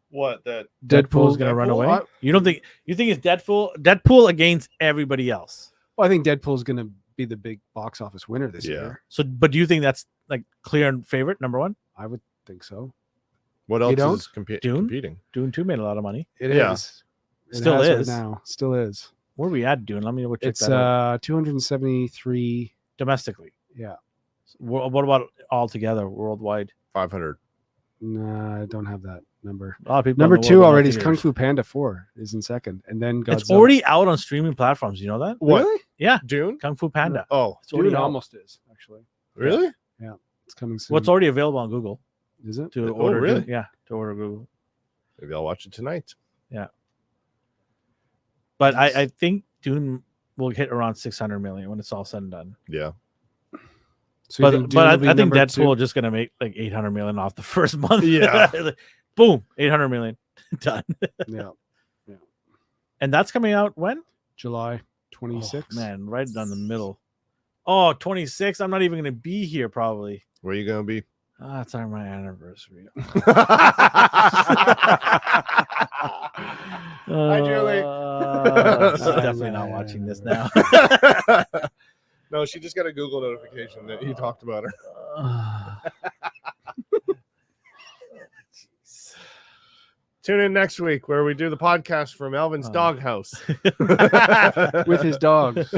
What? That Deadpool's gonna run Deadpool? away. You don't think? You think it's Deadpool against everybody else? Well, I think Deadpool's going to be the big box office winner this Yeah. year. So, but do you think that's like clear and favorite number one? I would think so. what else don't? is Dune? competing? Dune 2 made a lot of money. It is. Yeah. It Still has right is. now. Still is. Where are we at, Dune? Let me go check It's that out. 273. Domestically. Yeah. What about all together worldwide? 500. No, I don't have that number. A lot of people. Number in the 2 world are already not is Kung theaters. Fu Panda 4 is in second, and then Godzilla. It's already out on streaming platforms. You know that? What? Yeah, Dune? Kung Fu Panda. Oh, It's already Dune out. almost is actually. really? It's coming soon. What's already available on Google is it? to Oh, order? really? Dune. Yeah, to order Google. Maybe I'll watch it tonight. But I think Dune will hit around 600 million when it's all said and done. Yeah. So you But think Dune will I be think number Deadpool 2? is just gonna make like 800 million off the first month. Yeah. Like, boom, 800 million done. Yeah, And that's coming out when? July Oh, 26. man, right down the middle. Oh, 26. I'm not even gonna be here probably. Where are you gonna be? Ah, it's on my anniversary. Hi, Julie. She's definitely not watching this now. No, No, she just got a Google notification that you talked about her. Tune in next week where we do the podcast from Elvin's doghouse. with his dogs.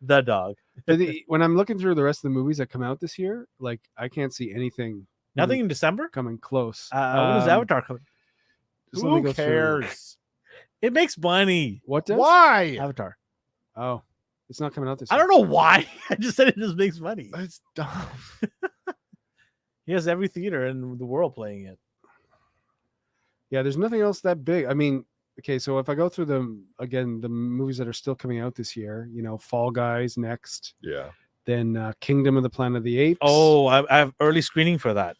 The dog. But when I'm looking through the rest of the movies that come out this year, like I can't see anything Nothing in December. coming close. When is Avatar coming? Just let me Who go through. cares? It makes money. What does? Why? Avatar. Oh, it's not coming out this I year. don't know why. I just said it just makes money. That's dumb. He has every theater in the world playing it. Yeah, there's nothing else that big. I mean, okay, so if I go through the movies that are still coming out this year, Fall Guys next, Yeah. then Kingdom of the Planet of the Apes. Oh, I have early screening for that.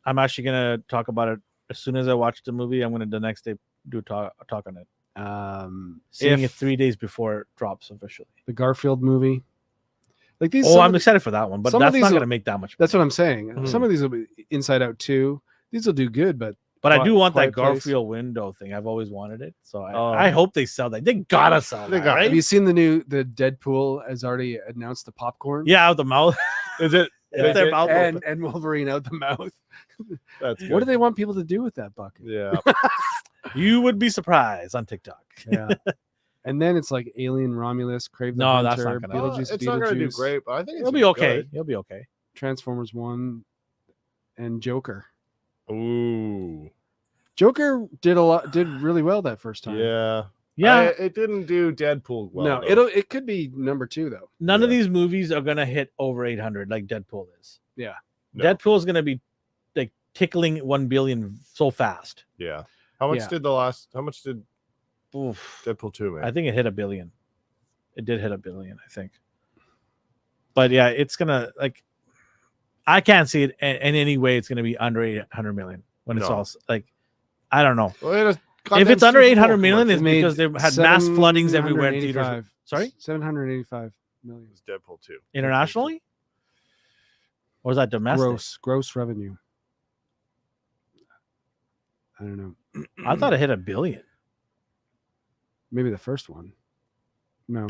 I'm actually gonna talk about it as soon as I watch the movie. I'm gonna the next day do a talk on it. Seeing it If 3 days before it drops officially. the Garfield movie, like these. Oh, some I'm of the- excited for that one, but some of that's these not will- gonna make that much. That's money. what I'm saying. Mhm. Some of these will be Inside Out 2. These will do good, but But I do want that Quiet Place. Garfield window thing. I've always wanted it, so Oh. I hope they sell that. They gotta sell They that, got- right? have you seen the Deadpool has already announced the popcorn? Yeah, out the mouth. Is it? It's their mouth open. and Wolverine out the mouth. That's What do they want people to do with that bucket? Yeah. You would be surprised on TikTok. Yeah. And then it's like Alien Romulus, Crave the No, Hunter, that's not gonna- Beetlejuice, It's not going to do Beetlejuice, great, but I think it's It'll be gonna okay. good. It'll be okay. Transformers 1, and Joker. Ooh. Joker did really well that first time. Yeah. Yeah, It didn't do Deadpool well. no, though. it could be number 2 though. none of Yeah. these movies are gonna hit over 800 like Deadpool is. Yeah. No. Deadpool is gonna be like tickling 1 billion so fast. Yeah. How much Yeah. did how much did Deadpool 2 make? I think it hit 1 billion. It did hit 1 billion, I think. But yeah, it's gonna like. I can't see it in any way. It's gonna be under 800 million when it's No. all like. I don't know. Well, it has If goddamn it's under Super Bowl 800 million, commercials. it's because they had mass floodings everywhere in theaters. 785. Sorry? 785 million. It was Deadpool 2. Internationally? Or is that domestic? Gross revenue. I don't know. I thought it hit 1 billion. Maybe the first one. No.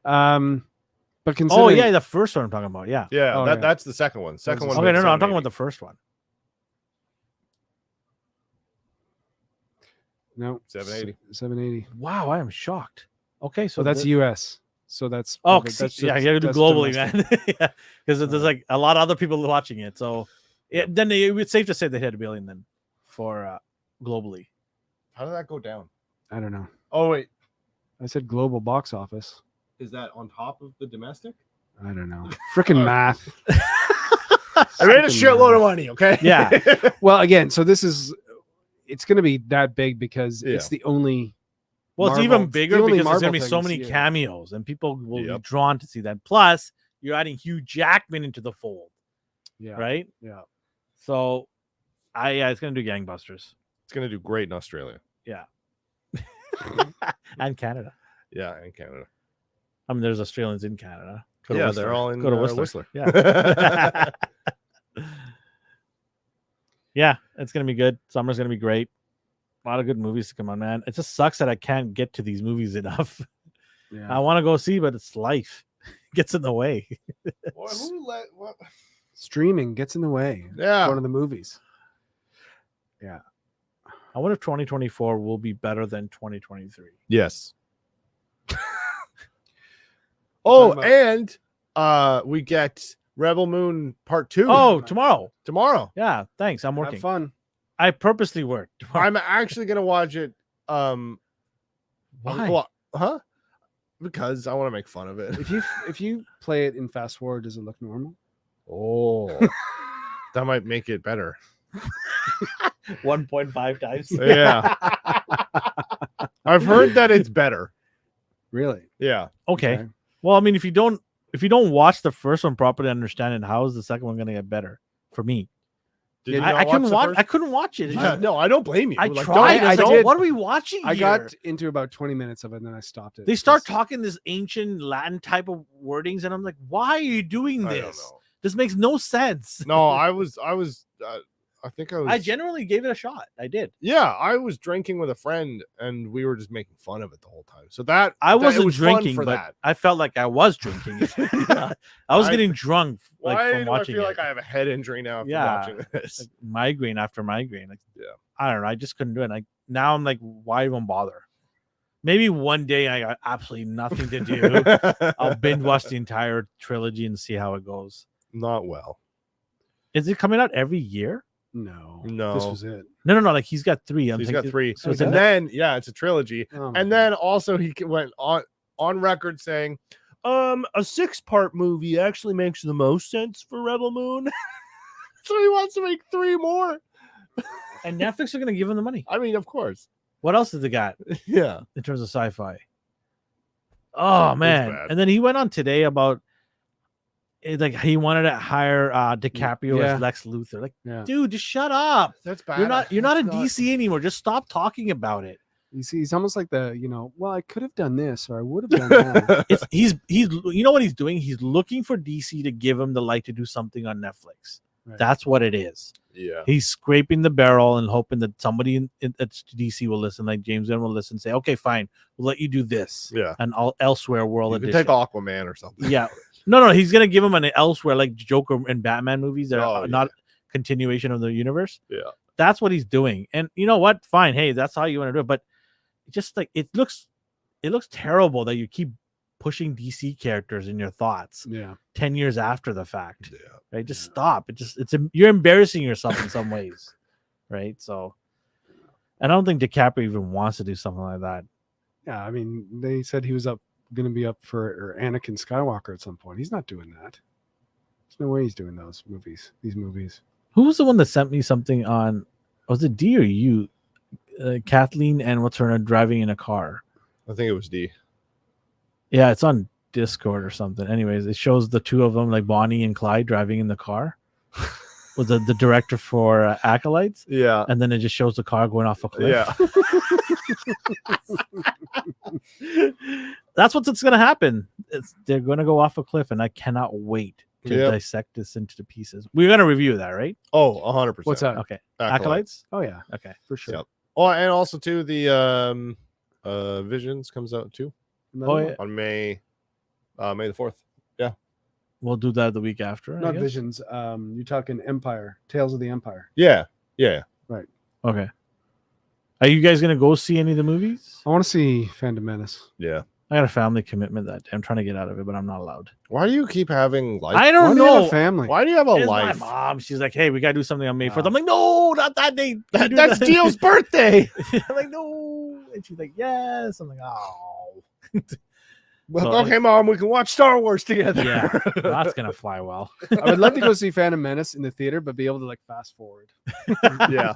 But Oh considering yeah, the first one I'm talking about. Yeah. Yeah, Oh, yeah. that's the second one. Second That's one. the Okay, made no, I'm talking 780. about the first one. no 780. 780. Wow, I am shocked. Okay, so So that's the- US. So that's Oh, that's yeah, just- you gotta do that's globally, domestic. man. Because there's like a lot of other people watching it. So then it's safe to say they hit 1 billion then for globally. How did that go down? I don't know. Oh wait, I said global box office. is that on top of the domestic? I don't know. Freaking math. I made a Freaking shitload of math. money. Okay. Yeah. Well, again, so it's going to be that big because Yeah. it's the only. Well, it's Marvel- even it's bigger the only because there's gonna be Marvel so thing many this year. cameos and people will be Yep. drawn to see that. Plus, you're adding Hugh Jackman into the fold, Yeah. right? Yeah. So, it's gonna do gangbusters. It's gonna do great in Australia. And Canada. Yeah, and Canada. I mean, there's Australians in Canada. Go to Yeah, Whistler. they're all in Go to Whistler. Yeah. Yeah, it's gonna be good. Summer's gonna be great. A lot of good movies to come on, man. It just sucks that I can't get to these movies enough. Yeah. I want to go see, but it's life gets in the way. Boy, who let what? Streaming gets in the way. Yeah. One of the movies. I wonder if 2024 will be better than 2023. Yes. Oh, Talking and we get Rebel Moon Part 2. Oh, tomorrow. tomorrow. Yeah, thanks. I'm working. Have fun. I purposely worked. tomorrow. I'm actually gonna watch it. Why? Huh? Because I want to make fun of it. If you play it in fast forward, does it look normal? Oh, that might make it better. 1.5 times. Yeah. I've heard that it's better. Really? Yeah. Okay. Well, I mean, if you don't watch the first one properly, understand it, how is the second one gonna get better for me? Did you I not couldn't the watch. first- I couldn't watch it. It's Yeah, just- no, I don't blame you. I Like, tried. don't- I was I like, did. what are we watching I here? got into about 20 minutes of it, and then I stopped it. They start Just- talking this ancient Latin type of wordings, and I'm like, why are you doing I don't this? know. This makes no sense. No, I I think I was. I genuinely gave it a shot. I did. Yeah, I was drinking with a friend, and we were just making fun of it the whole time. So that I that- it wasn't was fun drinking, for but that. I felt like I was drinking. I was I- getting drunk like Why from do I watching feel it. like I have a head injury now after Yeah. watching this? Like, migraine after migraine. Like, Yeah. I don't know. I just couldn't do it. Like now I'm like, why even bother? Maybe one day I got absolutely nothing to do. I'll binge watch the entire trilogy and see how it goes. Not well. Is it coming out every year? No, No. this was it. No. Like he's got three. He's got 3. So it's and a then it's a trilogy. Oh my And then also he went on record saying, a 6-part movie actually makes the most sense for Rebel Moon. So he wants to make 3 more. and Netflix are gonna give him the money. I mean, of course. What else did they got Yeah. in terms of sci-fi? Oh man! bad. And then he went on today about like he wanted to hire DiCaprio Yeah. as Lex Luthor. Like, Yeah. dude, just shut up. That's bad. You're not in That's DC anymore. Just stop talking about it. You see, he's almost like well, I could have done this or I would have done that. It's he's you know what he's doing? He's looking for DC to give him the light to do something on Netflix. Right. That's what it is. Yeah. He's scraping the barrel and hoping that somebody at DC will listen, like James Gunn will listen, and say, "Okay, fine, we'll let you do this." Yeah. And all elsewhere world You could edition. take Aquaman or something. Yeah, no, he's gonna give him an elsewhere like Joker and Batman movies that are Oh, not continuation of the universe. Yeah. That's what he's doing. And you know what? Fine, hey, that's how you want to do it. But just like it looks terrible that you keep pushing DC characters in your thoughts Yeah. 10 years after the fact. Yeah. Right? Just stop. You're embarrassing yourself in some ways. Right? So and I don't think DiCaprio even wants to do something like that. Yeah. I mean, they said he was going to be up for Anakin Skywalker at some point. He's not doing that. There's no way he's doing these movies. Who was the one that sent me something on? Was it D or you? Kathleen and what's her name driving in a car. I think it was D. Yeah, it's on Discord or something. Anyways, it shows the two of them, like Bonnie and Clyde, driving in the car. Was the director for Acolytes, Yeah. and then it just shows the car going off a cliff. Yeah. That's what's going to happen. They're going to go off a cliff, and I cannot wait to Yep. dissect this into the pieces. We're going to review that, right? Oh, 100%. What's that? Okay. Acolytes? Oh yeah, Okay. for sure. Yep. Oh, and also too the Visions comes out too Another Oh, one? yeah. on May the 4th. We'll do that the week after. I Not guess. Visions. You're talking Empire, Tales of the Empire. Yeah. Yeah. Okay. Are you guys going to go see any of the movies? I want to see Phantom Menace. Yeah. I got a family commitment that day. I'm trying to get out of it, but I'm not allowed. Why do you keep having life? I Why don't do you have know. a family? Why do you have a It's life? my mom. She's like, "Hey, we gotta do something on May 4th." Wow. I'm like, "No, not that day." That's Dio's birthday. I'm like, "No," and she's like, "Yes." I'm like, "Oh, Well, So, okay, Mom, we can watch Star Wars together. yeah, that's gonna fly well." I would love to go see Phantom Menace in the theater, but be able to like fast forward. Yeah.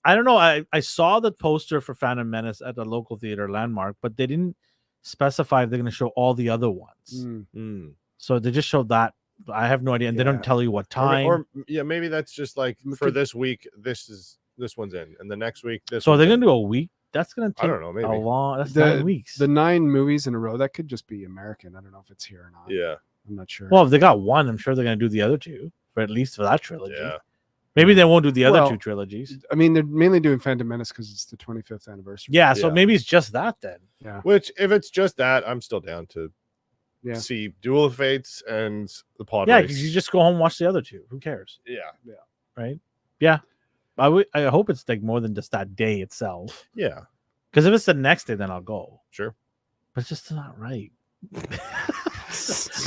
I don't know. I saw the poster for Phantom Menace at the local theater Landmark, but they didn't specify if they're gonna show all the other ones. Mm. Mm. So they just showed that. I have no idea, and they Yeah. don't tell you what time. Or yeah, maybe that's just like Look for at- this week. This one's in, and the next week this. So one's they're in. gonna do a week. That's gonna take I don't know. Maybe. a long. That's The- 9 weeks. The 9 movies in a row that could just be American. I don't know if it's here or not. Yeah. I'm not sure. Well, if they got one, I'm sure they're gonna do the other two, for at least for that trilogy. Yeah. Maybe they won't do the other Well, two trilogies. I mean, they're mainly doing Phantom Menace because it's the 25th anniversary. Yeah, so Yeah. maybe it's just that then. Yeah. Which, if it's just that, I'm still down to Yeah. see Duel of Fates and the pod Yeah, race. because you just go home and watch the other two. Who cares, Yeah. right? Yeah, I hope it's like more than just that day itself. Yeah. Because if it's the next day, then I'll go. Sure. But it's just not right.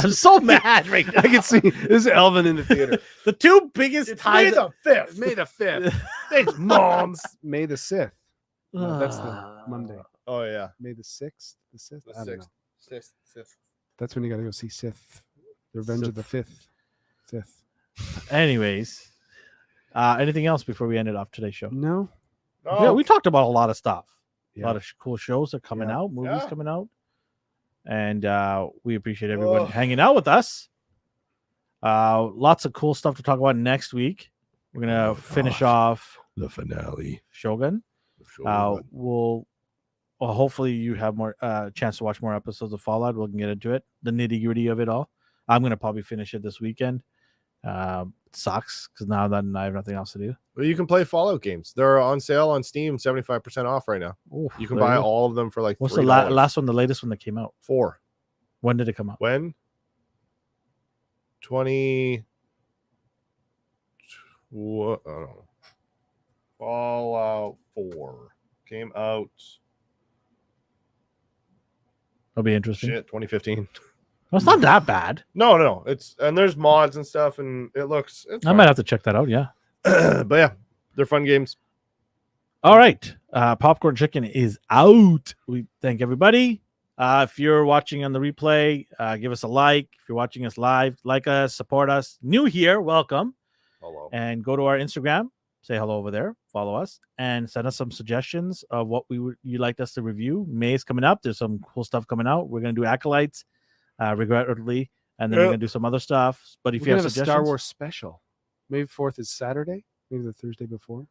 I'm so mad right now. I can see this is Elvin in the theater. The two biggest ties. 5th. May the 5th. Thanks, Mom. May the 6th. No, that's the Monday. Oh yeah. May the 6th. The 6th. I don't know. Sixth. That's when you got to go see Sith. The Revenge of the 5th. Sith. Anyways, anything else before we end it off today's show? No. Yeah, we talked about a lot of stuff. A Yeah. lot of cool shows are coming Yeah. out, movies Yeah. coming out, and we appreciate everyone Ugh. hanging out with us. Lots of cool stuff to talk about next week. We're gonna Oh, finish gosh. off The finale. Shogun. We'll hopefully you have more chance to watch more episodes of Fallout. We can get into it, the nitty gritty of it all. I'm gonna probably finish it this weekend. Sucks because now that I have nothing else to do. Well, you can play Fallout games. They're on sale on Steam, 75% off right now. Oof, You can there buy go. all of them for like What's $3. the last one? The latest one that came out. 4. When did it come out? When? 20. What? I don't know. Fallout 4 came out. It'll be interesting. Shit, 2015. Well, it's not that bad. No. It's and there's mods and stuff, and it looks. It's I might have to check that out. Yeah. but yeah, they're fun games. All right. Popcorn Chicken is out. We thank everybody. If you're watching on the replay, give us a like. If you're watching us live, like us, support us. New here, welcome. Hello. And go to our Instagram, say hello over there, follow us, and send us some suggestions of what you'd like us to review. May is coming up. There's some cool stuff coming out. We're going to do Acolytes, regrettably, and then we're going to do some other stuff. But if We're you gonna have have a suggestions, Star Wars special. Maybe 4th is Saturday. Maybe the Thursday before.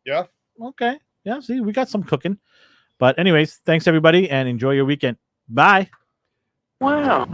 Yeah. okay. Yeah, see, we got some cooking. But anyways, thanks everybody, and enjoy your weekend. Bye. Wow.